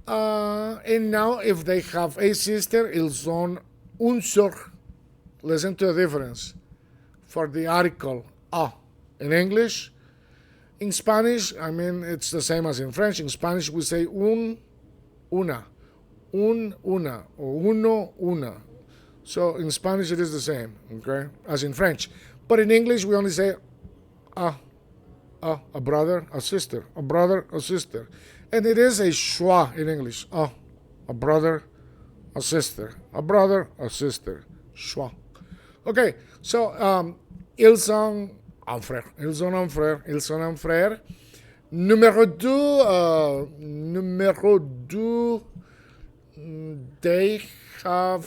And now, if they have a sister, ils ont une sœur. Listen to the difference for the article a. In English, in Spanish, I mean, it's the same as in French. In Spanish, we say una, una, or uno, una. So in Spanish, it is the same, okay, as in French. But in English, we only say a brother, a sister, a brother, a sister. And it is a choix in English. A brother, a sister, a brother, a sister. Choix. Okay, so ils sont un frère. Ils ont un frère. Ils ont un frère. Numéro deux, they have,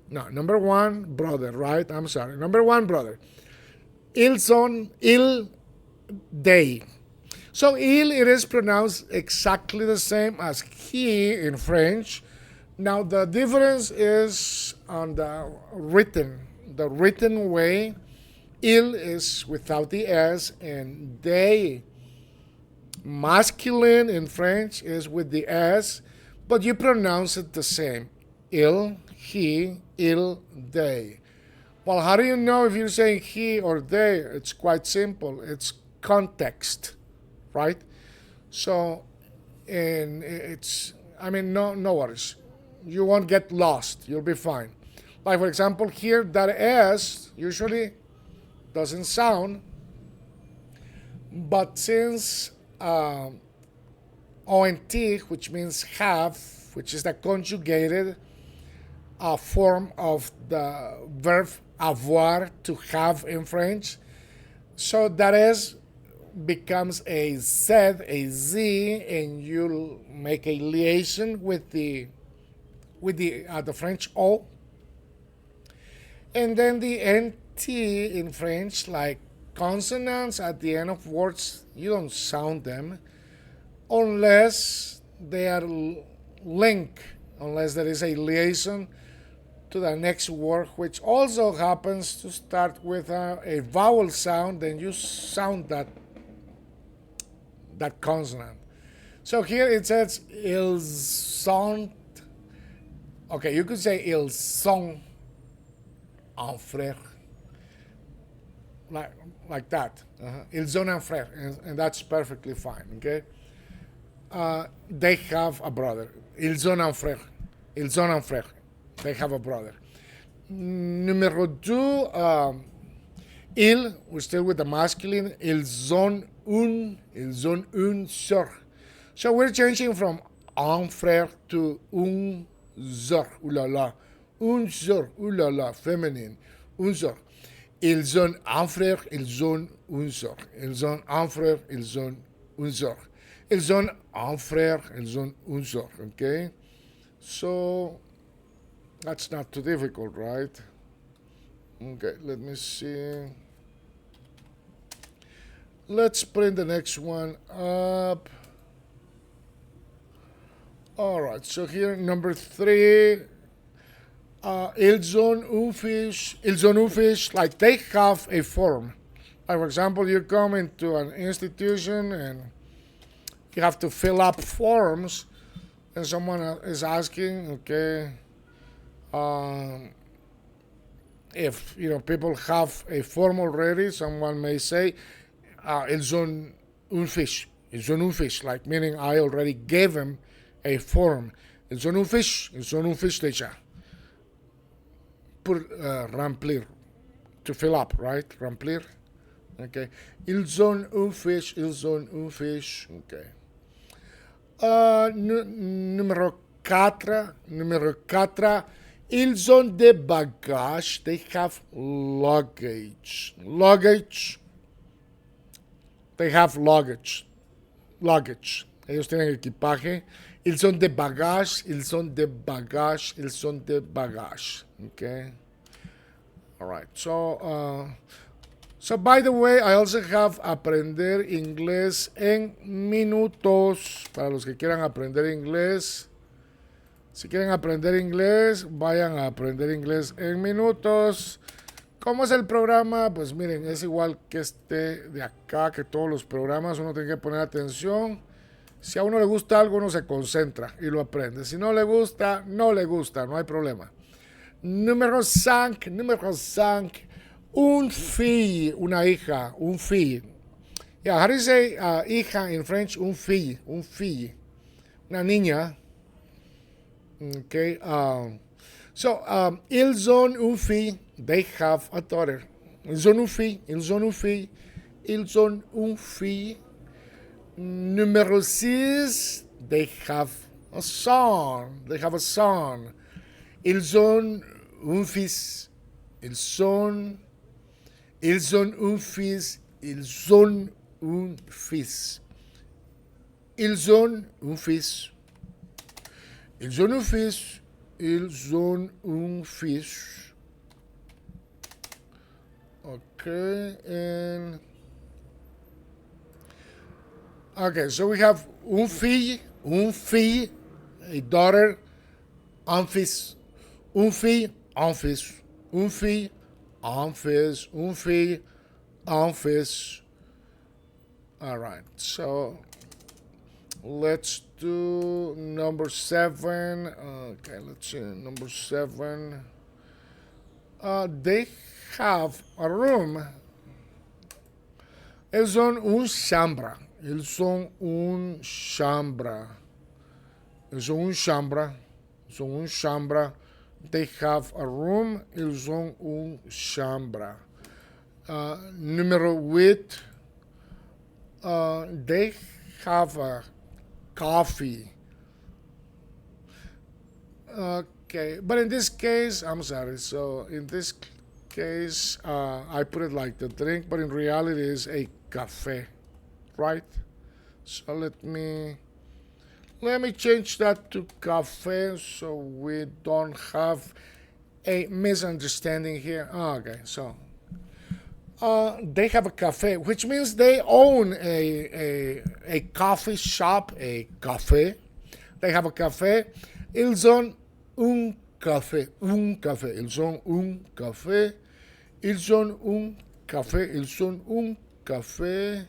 no, number one, brother, right? I'm sorry. Number one, brother. They. So il, it is pronounced exactly the same as he in French. Now the difference is on the written way. Il is without the S, and they, masculine in French, is with the S, but you pronounce it the same. Il, he, il, they. Well, how do you know if you're saying he or they? It's quite simple. It's context, right? So, and it's, I mean, no worries. You won't get lost. You'll be fine. Like, for example, here, that S usually doesn't sound, but since ONT, which means have, which is the conjugated form of the verb avoir, to have in French, so that S becomes a Z, and you'll make a liaison with the French O, and then the NT in French, like consonants at the end of words, you don't sound them unless they are linked, unless there is a liaison to the next word, which also happens to start with a vowel sound, then you sound that consonant. So here it says ils sont. Okay, you could say ils sont un frère, like that. Ils ont un frère, and that's perfectly fine. Okay. They have a brother. Ils ont un frère. Ils ont un frère. They have a brother. Numéro deux, il, we're still with the masculine. Ils ont une sœur. So we're changing from un frère to une sœur. Ooh la la. Une sœur. Ooh la la. Feminine. Une sœur. Ils ont un frère. Ils ont une sœur. Ils ont un frère. Ils ont une sœur. Ils ont un frère. Ils ont une sœur. Okay? So that's not too difficult, right? Okay, let me see. Let's bring the next one up. All right, so here, number three, ils ont un fiche, like they have a form. Like, for example, you come into an institution and you have to fill up forms, and someone is asking, okay, if people have a form already, someone may say, ils ont un fiche. Ils ont un fiche, like meaning I already gave him a form. Ils ont un fiche déjà pour remplir, to fill up, right? Remplir. Okay. Ils ont un fish. Ils ont un fish. Okay. Numéro 4. Numéro 4. Ils ont des bagages. They have luggage. Luggage. They have luggage. Luggage. Ellos tienen equipaje. Ils ont des bagages. Ils ont des bagages. Ils ont des bagages. Okay. All right. So by the way, I also have aprender inglés en minutos. Para los que quieran aprender inglés. Si quieren aprender inglés, vayan a aprender inglés en minutos. ¿Cómo es el programa? Pues miren, es igual que este de acá, que todos los programas. Uno tiene que poner atención. Si a uno le gusta algo, uno se concentra y lo aprende. Si no le gusta, no le gusta, no hay problema. Número 5, número 5. Un fille, una hija, un fille. Yeah, how do you say hija in French? Un fille, una niña. Okay. Ils ont une fille. They have a daughter. Ils ont une fille. Ils ont une fille. Ils ont une fille. Numéro 6. They have a son. They have a son. Ils ont un fils. Ils ont un fils. Ils ont un fils. Ils ont un fils. Ils ont un fils. Ils ont un fils. Okay, so we have un fille, a daughter, un fils, un fille, un fils, un fille, un fils, un fille, un fils. All right, so let's do number 7. Okay, let's see, number 7. They have a room. Ils ont une chambre. Ils ont une chambre. Ils ont une chambre. Ils ont une chambre. They have a room. Ils ont une chambre. Numéro 8. They have a coffee. Okay, but in this case, I'm sorry. So in this case, I put it like the drink, but in reality, it's a cafe, right? So let me change that to cafe, so we don't have a misunderstanding here. Okay, so they have a cafe, which means they own a coffee shop, a cafe. They have a cafe. Ils ont un café, un café. Ils ont un café. Ils ont un café. Ils ont un café.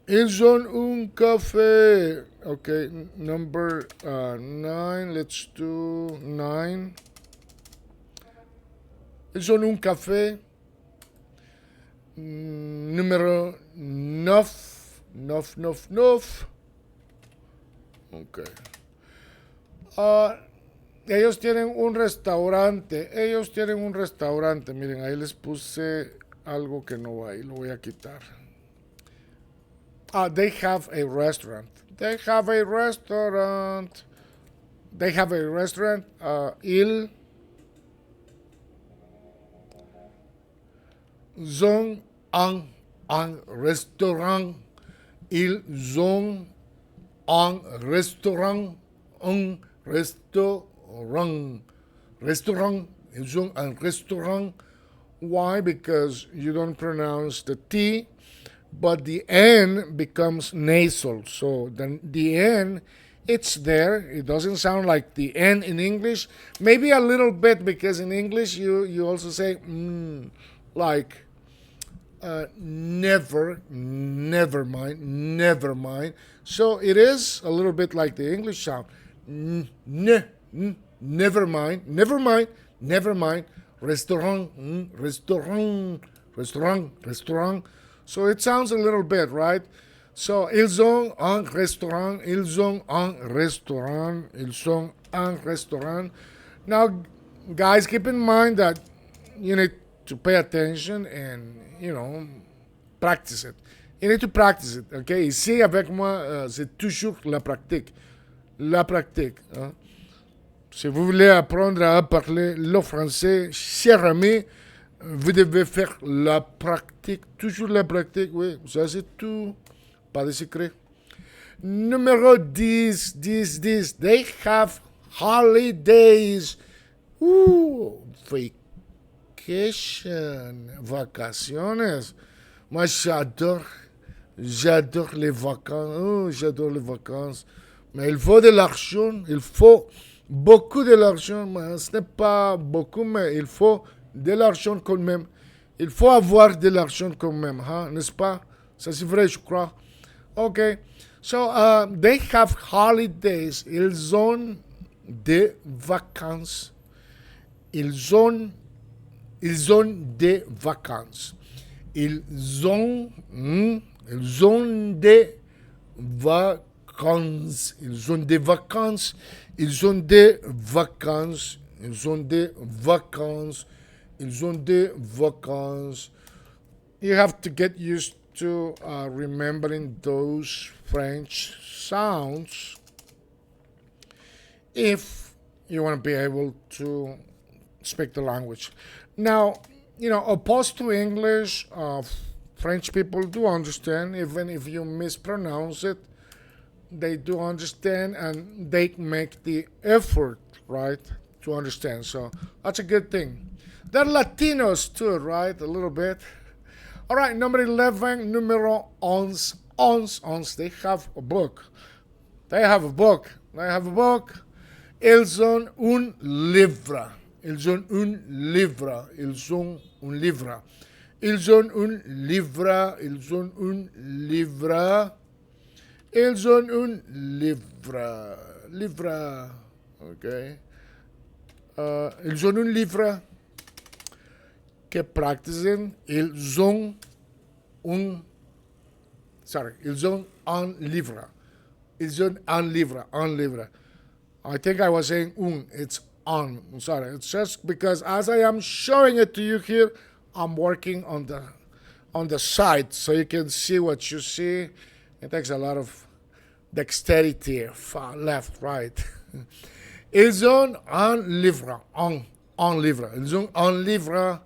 Ils ont un café. Okay, number 9. Let's do 9. Ils ont un café. Numéro 9. 9, 9, 9. Okay. Ellos tienen un restaurante. Ellos tienen un restaurante. Miren, ahí les puse algo que no va ahí. Lo voy a quitar. They have a restaurant. They have a restaurant. They have a restaurant. Ils ont un restaurant. Ils ont un restaurant. Un restaurant. Restaurant. Ils ont un restaurant. Why? Because you don't pronounce the T, but the N becomes nasal. So the N, it's there. It doesn't sound like the N in English. Maybe a little bit, because in English you also say like never mind. So it is a little bit like the English sound. Never mind. Restaurant. So it sounds a little bit, right? So ils ont un restaurant. Ils ont un restaurant. Ils ont un restaurant. Now, guys, keep in mind that you need to pay attention and, practice it. You need to practice it, okay? Ici, avec moi, c'est toujours la pratique. La pratique. Hein? Si vous voulez apprendre à parler le français, cher ami, vous devez faire la pratique, toujours la pratique, oui, ça c'est tout, pas de secret. Numéro 10, 10, 10, they have holidays. Ooh, vacation, vacaciones. Moi j'adore les vacances, j'adore les vacances. Mais il faut de l'argent, il faut beaucoup de l'argent, mais ce n'est pas beaucoup, mais il faut de l'argent quand même. Il faut avoir de l'argent quand même, hein, n'est-ce pas? Ça c'est vrai, je crois. Ok. So, they have holidays. Ils ont des vacances. Ils ont des vacances. Ils ont des vacances. Ils ont des vacances. Ils ont des vacances. Ils ont des vacances. Ils ont des vacances. You have to get used to remembering those French sounds if you want to be able to speak the language. Now, opposed to English, French people do understand, even if you mispronounce it, they do understand and they make the effort, right, to understand. So that's a good thing. They're Latinos too, right, a little bit. All right, number 11, numero 11, 11, they have a book. They have a book. They have a book. Ils ont un livre. Ils ont un livre. Ils ont un livre. Ils ont un livre. Ils ont un livre. Ils ont un livre. Livre. Okay. Ils ont un livre que practicing. Ils ont un livre. Ils ont un livre. Un livre. I think I was saying it's on. I'm sorry. It's just because as I am showing it to you here, I'm working on the side so you can see what you see. It takes a lot of dexterity, far left, right. Ils ont un livre. Un livre. Ils ont un livre.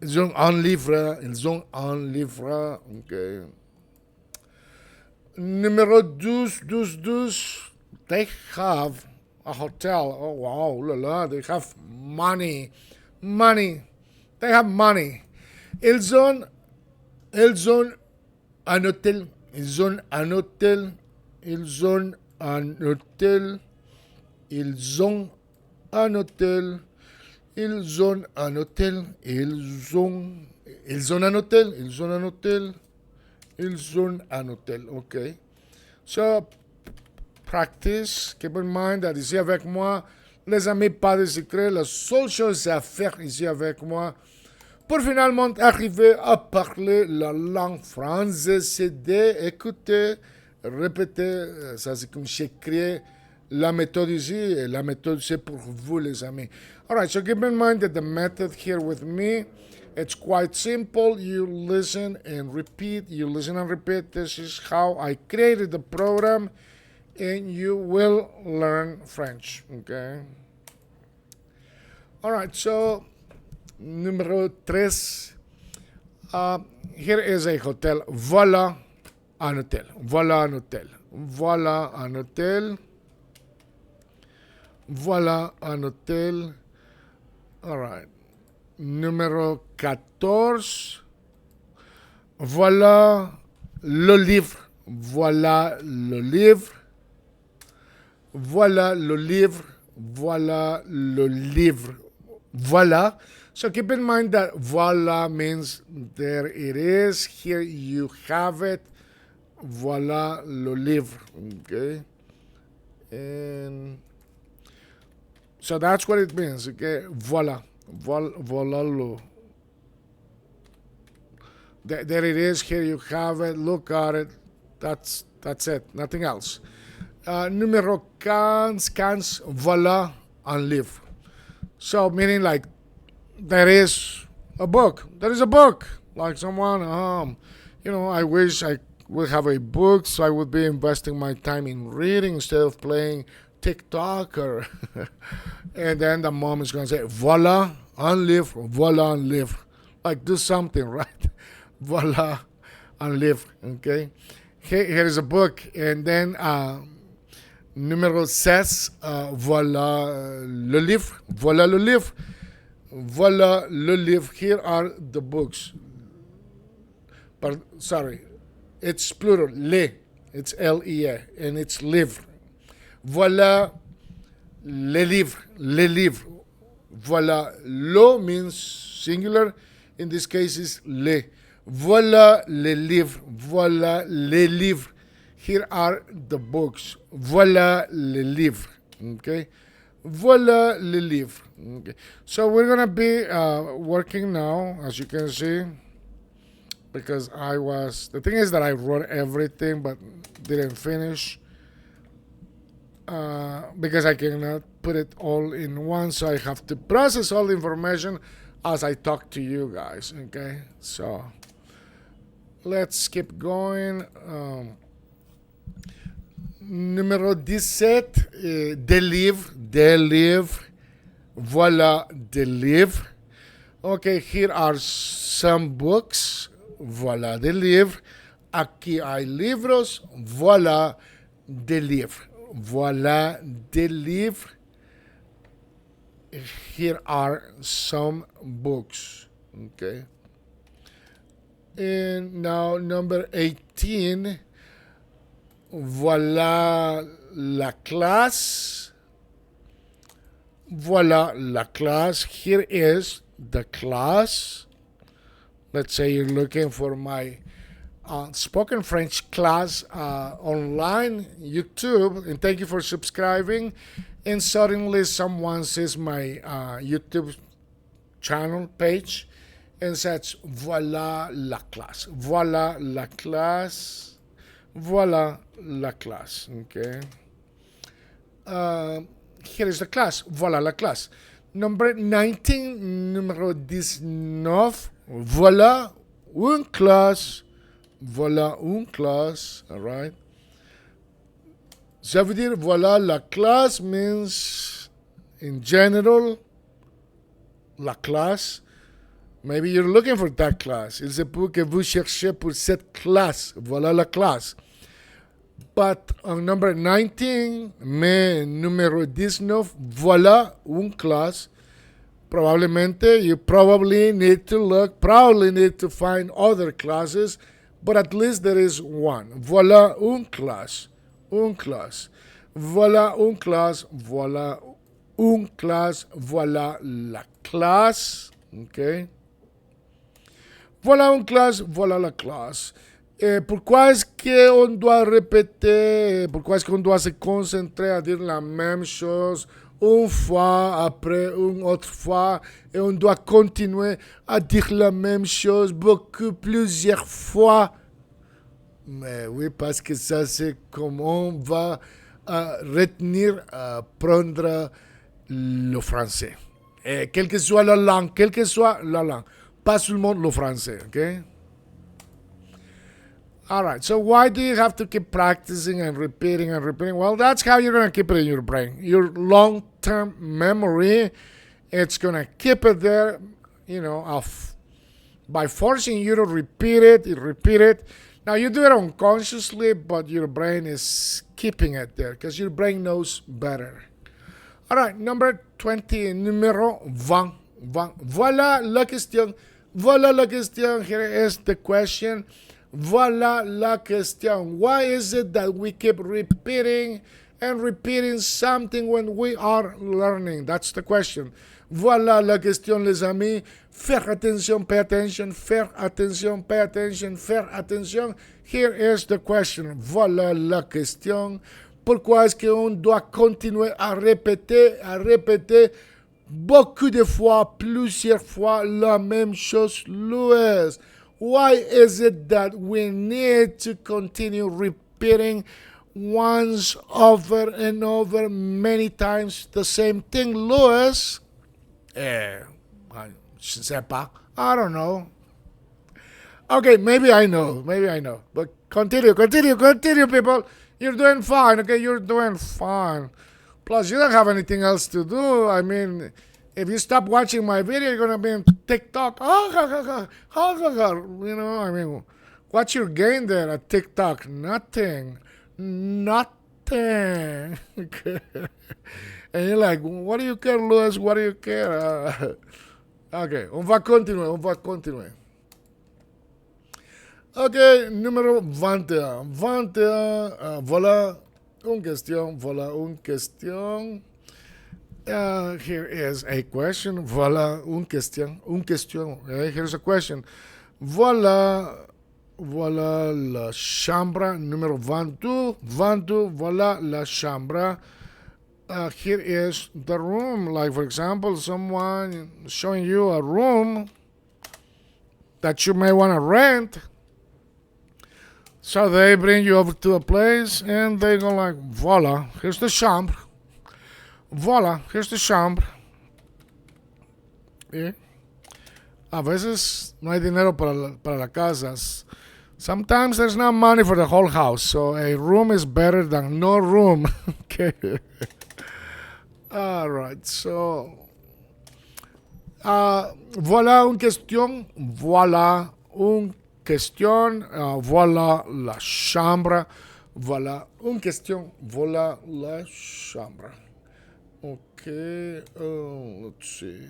Ils ont un livre. Ils ont un livre. Okay. Numéro 12, 12, 12. They have a hotel. Oh, wow, la la. They have money. Money. They have money. Ils ont un hôtel. Ils ont un hôtel. Ils ont un hôtel. Ils ont un hôtel. Ils ont un hôtel. Ils ont un hôtel. Ils ont un hôtel. Ils ont un hôtel. Okay. So, practice. Keep in mind that ici avec moi, les amis, pas de secret. La seule chose à faire ici avec moi pour finalement arriver à parler la langue française, c'est d'écouter, répéter. Ça, c'est comme j'écris la méthode ici. Et la méthode, c'est pour vous, les amis. All right, so keep in mind that the method here with me, it's quite simple. You listen and repeat. You listen and repeat. This is how I created the program, and you will learn French, okay? All right, so numero 3. Here is a hotel. Voilà un hôtel. Voilà un hôtel. Voilà un hôtel. Voilà un hôtel. All right. Numéro 14. Voilà le livre. Voilà le livre. Voilà le livre. Voilà le livre. Voilà. So keep in mind that voilà means there it is. Here you have it. Voilà le livre. Okay. And so that's what it means. Okay. Voilà. Voilà lo. There it is. Here you have it. Look at it. That's it. Nothing else. Numéro 15. Voilà un livre. So meaning like there is A book. There is a book. Like someone, I wish I would have a book, so I would be investing my time in reading instead of playing TikTok or. And then the mom is gonna say, "Voila, un livre, voila, un livre." Like do something, right? Voila, un livre. Okay. Here is a book, and then numéro 16, voilà le livre. Voilà le livre. Voilà le livre. Here are the books. Sorry, it's plural. Le. It's L-E-A. And it's livre. Voilà les livres. Les livres. Voilà. Lo means singular. In this case, is le. Voilà les livres. Voilà les livres. Here are the books. Voilà les livres. Okay. Voilà les livres. Okay. So we're gonna be working now, as you can see, because the thing is that I wrote everything but didn't finish because I cannot put it all in one, so I have to process all the information as I talk to you guys. Okay. So let's keep going. Numéro 17, des livres, voilà des livres. Okay, here are some books, voilà des livres. Aquí hay libros, voilà des livres. Voilà des livres. Here are some books. Okay. And now number 18. Voilà la classe. Voilà la classe. Here is the class. Let's say you're looking for my spoken French class online, YouTube, and thank you for subscribing. And suddenly someone sees my YouTube channel page and says, Voilà la classe. Voilà la classe. Voilà la classe. Okay. Here is the class. Voilà la classe. Number 19, numéro 19. Voilà une classe. Voilà une classe. All right. Ça veut dire voilà la classe means in general la classe. Maybe you're looking for that class. Il se peut que vous cherchez pour cette classe. Voilà la classe. But on number 19, mais numéro 19, voilà une classe. Probablemente, you probably need to find other classes, but at least there is one. Voilà une classe. Une classe. Voilà une classe. Voilà une classe. Voilà la classe. Okay. Voilà une classe. Voilà la classe. Pourquoi est-ce qu'on doit répéter, pourquoi est-ce qu'on doit se concentrer à dire la même chose une fois après une autre fois et on doit continuer à dire la même chose plusieurs fois? Mais oui, parce que ça c'est comment on va retenir, prendre le français. Et quelle que soit la langue, pas seulement le français, ok? All right, so why do you have to keep practicing and repeating and repeating? Well, that's how you're going to keep it in your brain. Your long-term memory, it's going to keep it there, by forcing you to repeat it. Now, you do it unconsciously, but your brain is keeping it there because your brain knows better. All right, number 20, numéro 20. Voilà la question. Voilà la question. Here is the question. Voilà la question. Why is it that we keep repeating and repeating something when we are learning? That's the question. Voilà la question, les amis. Faire attention, pay attention. Faire attention, pay attention. Faire attention. Here is the question. Voilà la question. Pourquoi est-ce qu'on doit continuer à répéter beaucoup de fois, plusieurs fois la même chose, Louis? Why is it that we need to continue repeating once over and over many times the same thing, Louis? Je ne sais pas. I don't know. Okay, maybe I know. Maybe I know. But continue, people. You're doing fine, okay? You're doing fine. Plus, you don't have anything else to do. I mean, if you stop watching my video, you're gonna be on TikTok. You know, I mean, what's your gain there at TikTok? Nothing. Nothing. Okay. And you're like, what do you care, Louis? What do you care? Okay, on va continuer. Ok, numéro 21. 21, voilà une question, here is a question, voilà une question. Okay, here's a question. Voilà la chambre numéro 22. Voilà la chambre. Here is the room. Like, for example, someone showing you a room that you may want to rent. So they bring you over to a place and they go like, voila, here's the chambre. Voila, here's the chambre. ¿Sí? A veces no hay dinero para las casas. Sometimes there's not money for the whole house, so a room is better than no room. Okay. All right, so voilà une question. Voilà une question. Voilà la chambre. Voilà une question. Voilà la chambre. Okay, let's see.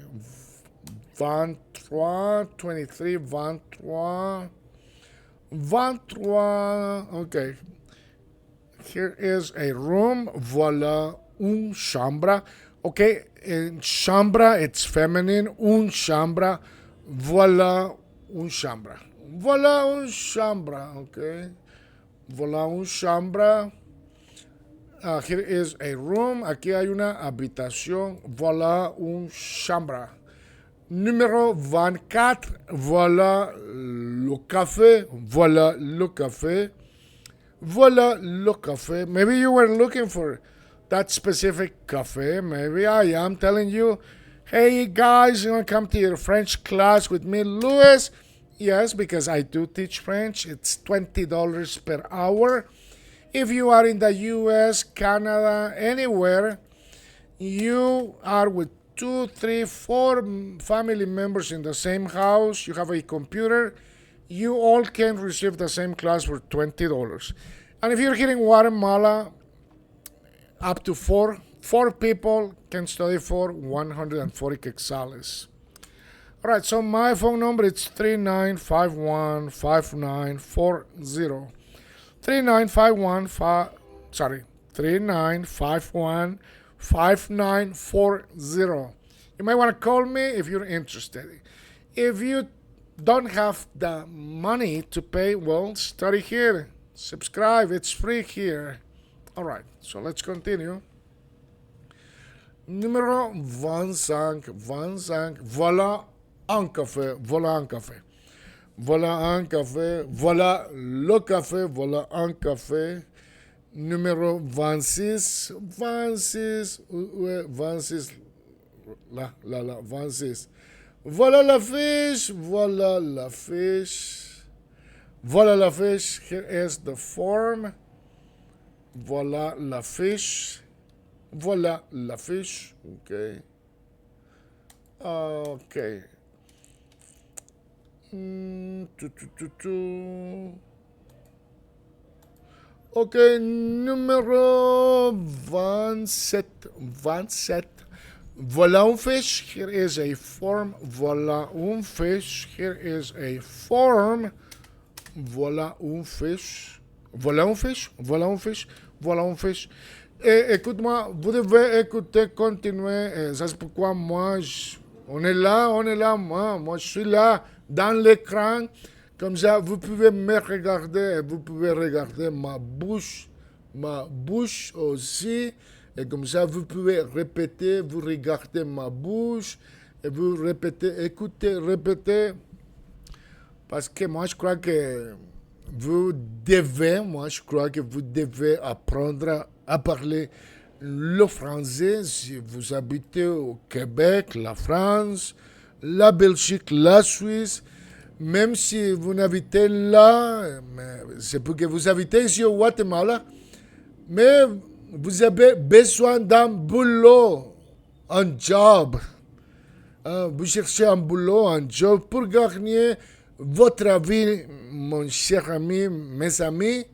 23, 23, 23. 23. Okay. Here is a room. Voilà une chambre. Okay, in chambre it's feminine. Un chambre. Voilà une chambre. Voilà une chambre. Okay. Voilà une chambre. Here is a room. Aquí hay una habitación. Voilà une chambre. Numéro 24. Voilà le café. Voilà le café. Voilà le café. Maybe you were looking for that specific cafe. Maybe I am telling you, hey guys, you want to come to your French class with me, Louis? Yes, because I do teach French. It's $20 per hour. If you are in the US, Canada, anywhere, you are with 2, 3, 4 family members in the same house, you have a computer, you all can receive the same class for $20. And if you're here in Guatemala, up to four people can study for 140 quetzales. All right, so my phone number is 3951-5940. 3951-5940. You might want to call me if you're interested. If you don't have the money to pay, well, study here. Subscribe, it's free here. All right, so let's continue. Numéro 25. Voilà un café. Voilà un café. Voilà un café. Voilà le café. Voilà un café. Numéro 26. 26. 26. Voilà la fiche. Voilà la fiche. Voilà la fiche. Here is the form. Voilà la fiche. Voilà la fiche. Okay. Okay. Okay, numéro 27. Voilà une fiche. Here is a form. Voilà une fiche. Here is a form. Voilà une fiche. Voilà une fiche. Voilà une fiche. Voilà une fiche. Et écoute-moi, vous devez écouter, continuer. Ça c'est pourquoi moi, on est là, moi je suis là dans l'écran. Comme ça, vous pouvez me regarder et vous pouvez regarder ma bouche aussi. Et comme ça, vous pouvez répéter, vous regardez ma bouche et vous répétez, écoutez, répétez. Parce que moi, je crois que vous devez apprendre à parler le français si vous habitez au Québec, la France, la Belgique, la Suisse. Même si vous n'habitez là, c'est pour que vous habitez ici au Guatemala, mais vous avez besoin d'un boulot, un job. Vous cherchez un boulot, un job pour gagner votre vie, mon cher ami, mes amis.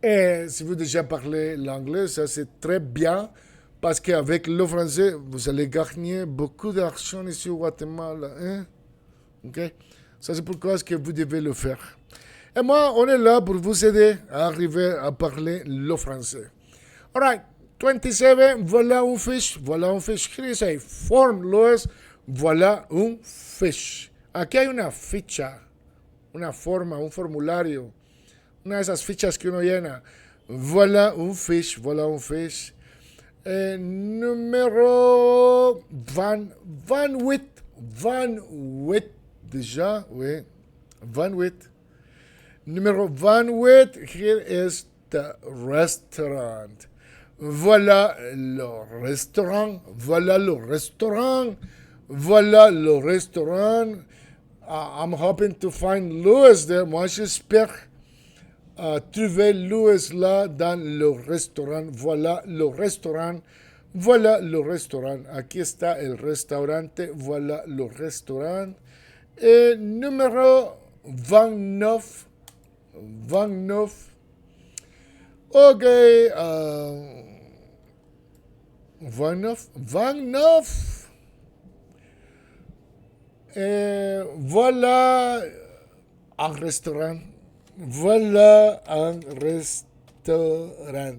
Et si vous déjà parlez l'anglais, ça c'est très bien, parce qu'avec le français, vous allez gagner beaucoup d'argent ici au Guatemala. Hein? Okay? Ça c'est pourquoi est-ce que vous devez le faire. Et moi, on est là pour vous aider à arriver à parler le français. Alright, 27, voilà un fiche, voilà un fiche. ¿Qué dice ahí? Form, Luis, voilà un fiche. Aquí hay una ficha, una forma, un formulario, una de esas fichas que uno llena. Voilà un fiche, voilà un fiche. Numéro 28, 28, déjà, oui, 28. Numéro 28, here is the restaurant. Voilà le restaurant, voilà le restaurant, voilà le restaurant. I'm hoping to find Louis there. Moi, j'espère trouver Louis là dans le restaurant. Voilà le restaurant. Voilà le restaurant. Aquí está el restaurante. Voilà le restaurant. Et numéro 29. 29. Ok. 29. 29. Et voilà un restaurant. Voilà un restaurant.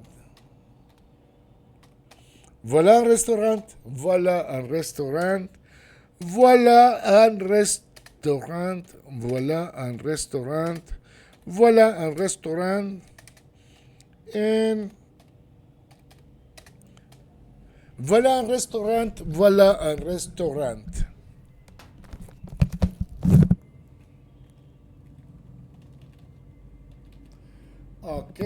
Voilà un restaurant. Voilà un restaurant. Voilà un restaurant. Voilà un restaurant. Voilà un restaurant. And voilà un restaurant. Voilà un restaurant. Ok.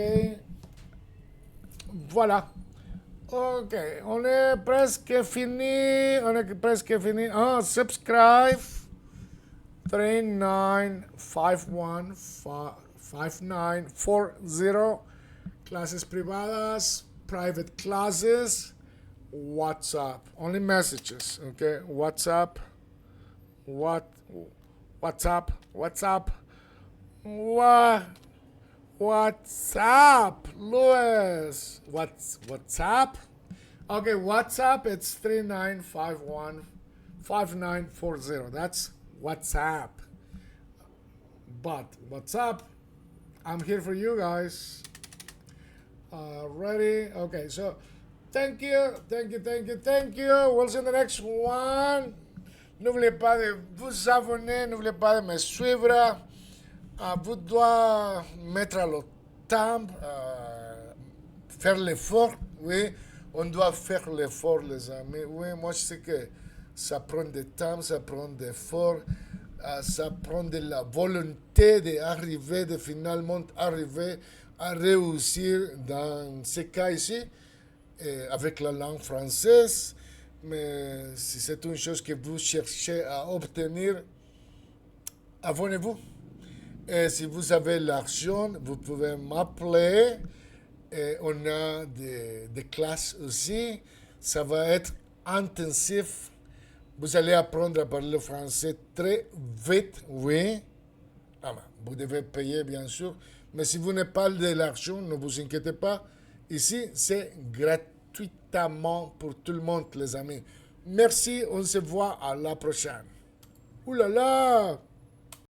Voilà. Ok. On est presque fini. On est presque fini. Subscribe. 39515940. Clases privadas. Private classes. WhatsApp. Only messages. Okay. WhatsApp. WhatsApp. WhatsApp, Luis. WhatsApp? Okay, WhatsApp, it's 39515940. That's WhatsApp. But WhatsApp, I'm here for you guys. Ready? Okay, so thank you. We'll see you in the next one. N'oubliez pas de vous abonner, n'oubliez pas de me suivre. Vous devez mettre le temps, faire l'effort. Oui, on doit faire l'effort, les amis. Oui, moi je sais que ça prend du temps, ça prend de l'effort, ça prend de la volonté d'arriver, de finalement arriver à réussir dans ce cas ici, avec la langue française. Mais si c'est une chose que vous cherchez à obtenir, abonnez-vous. Et si vous avez l'argent, vous pouvez m'appeler. Et on a des classes aussi. Ça va être intensif. Vous allez apprendre à parler français très vite, oui. Vous devez payer, bien sûr. Mais si vous n'avez pas de l'argent, ne vous inquiétez pas. Ici, c'est gratuitement pour tout le monde, les amis. Merci, on se voit à la prochaine. Ouh là là!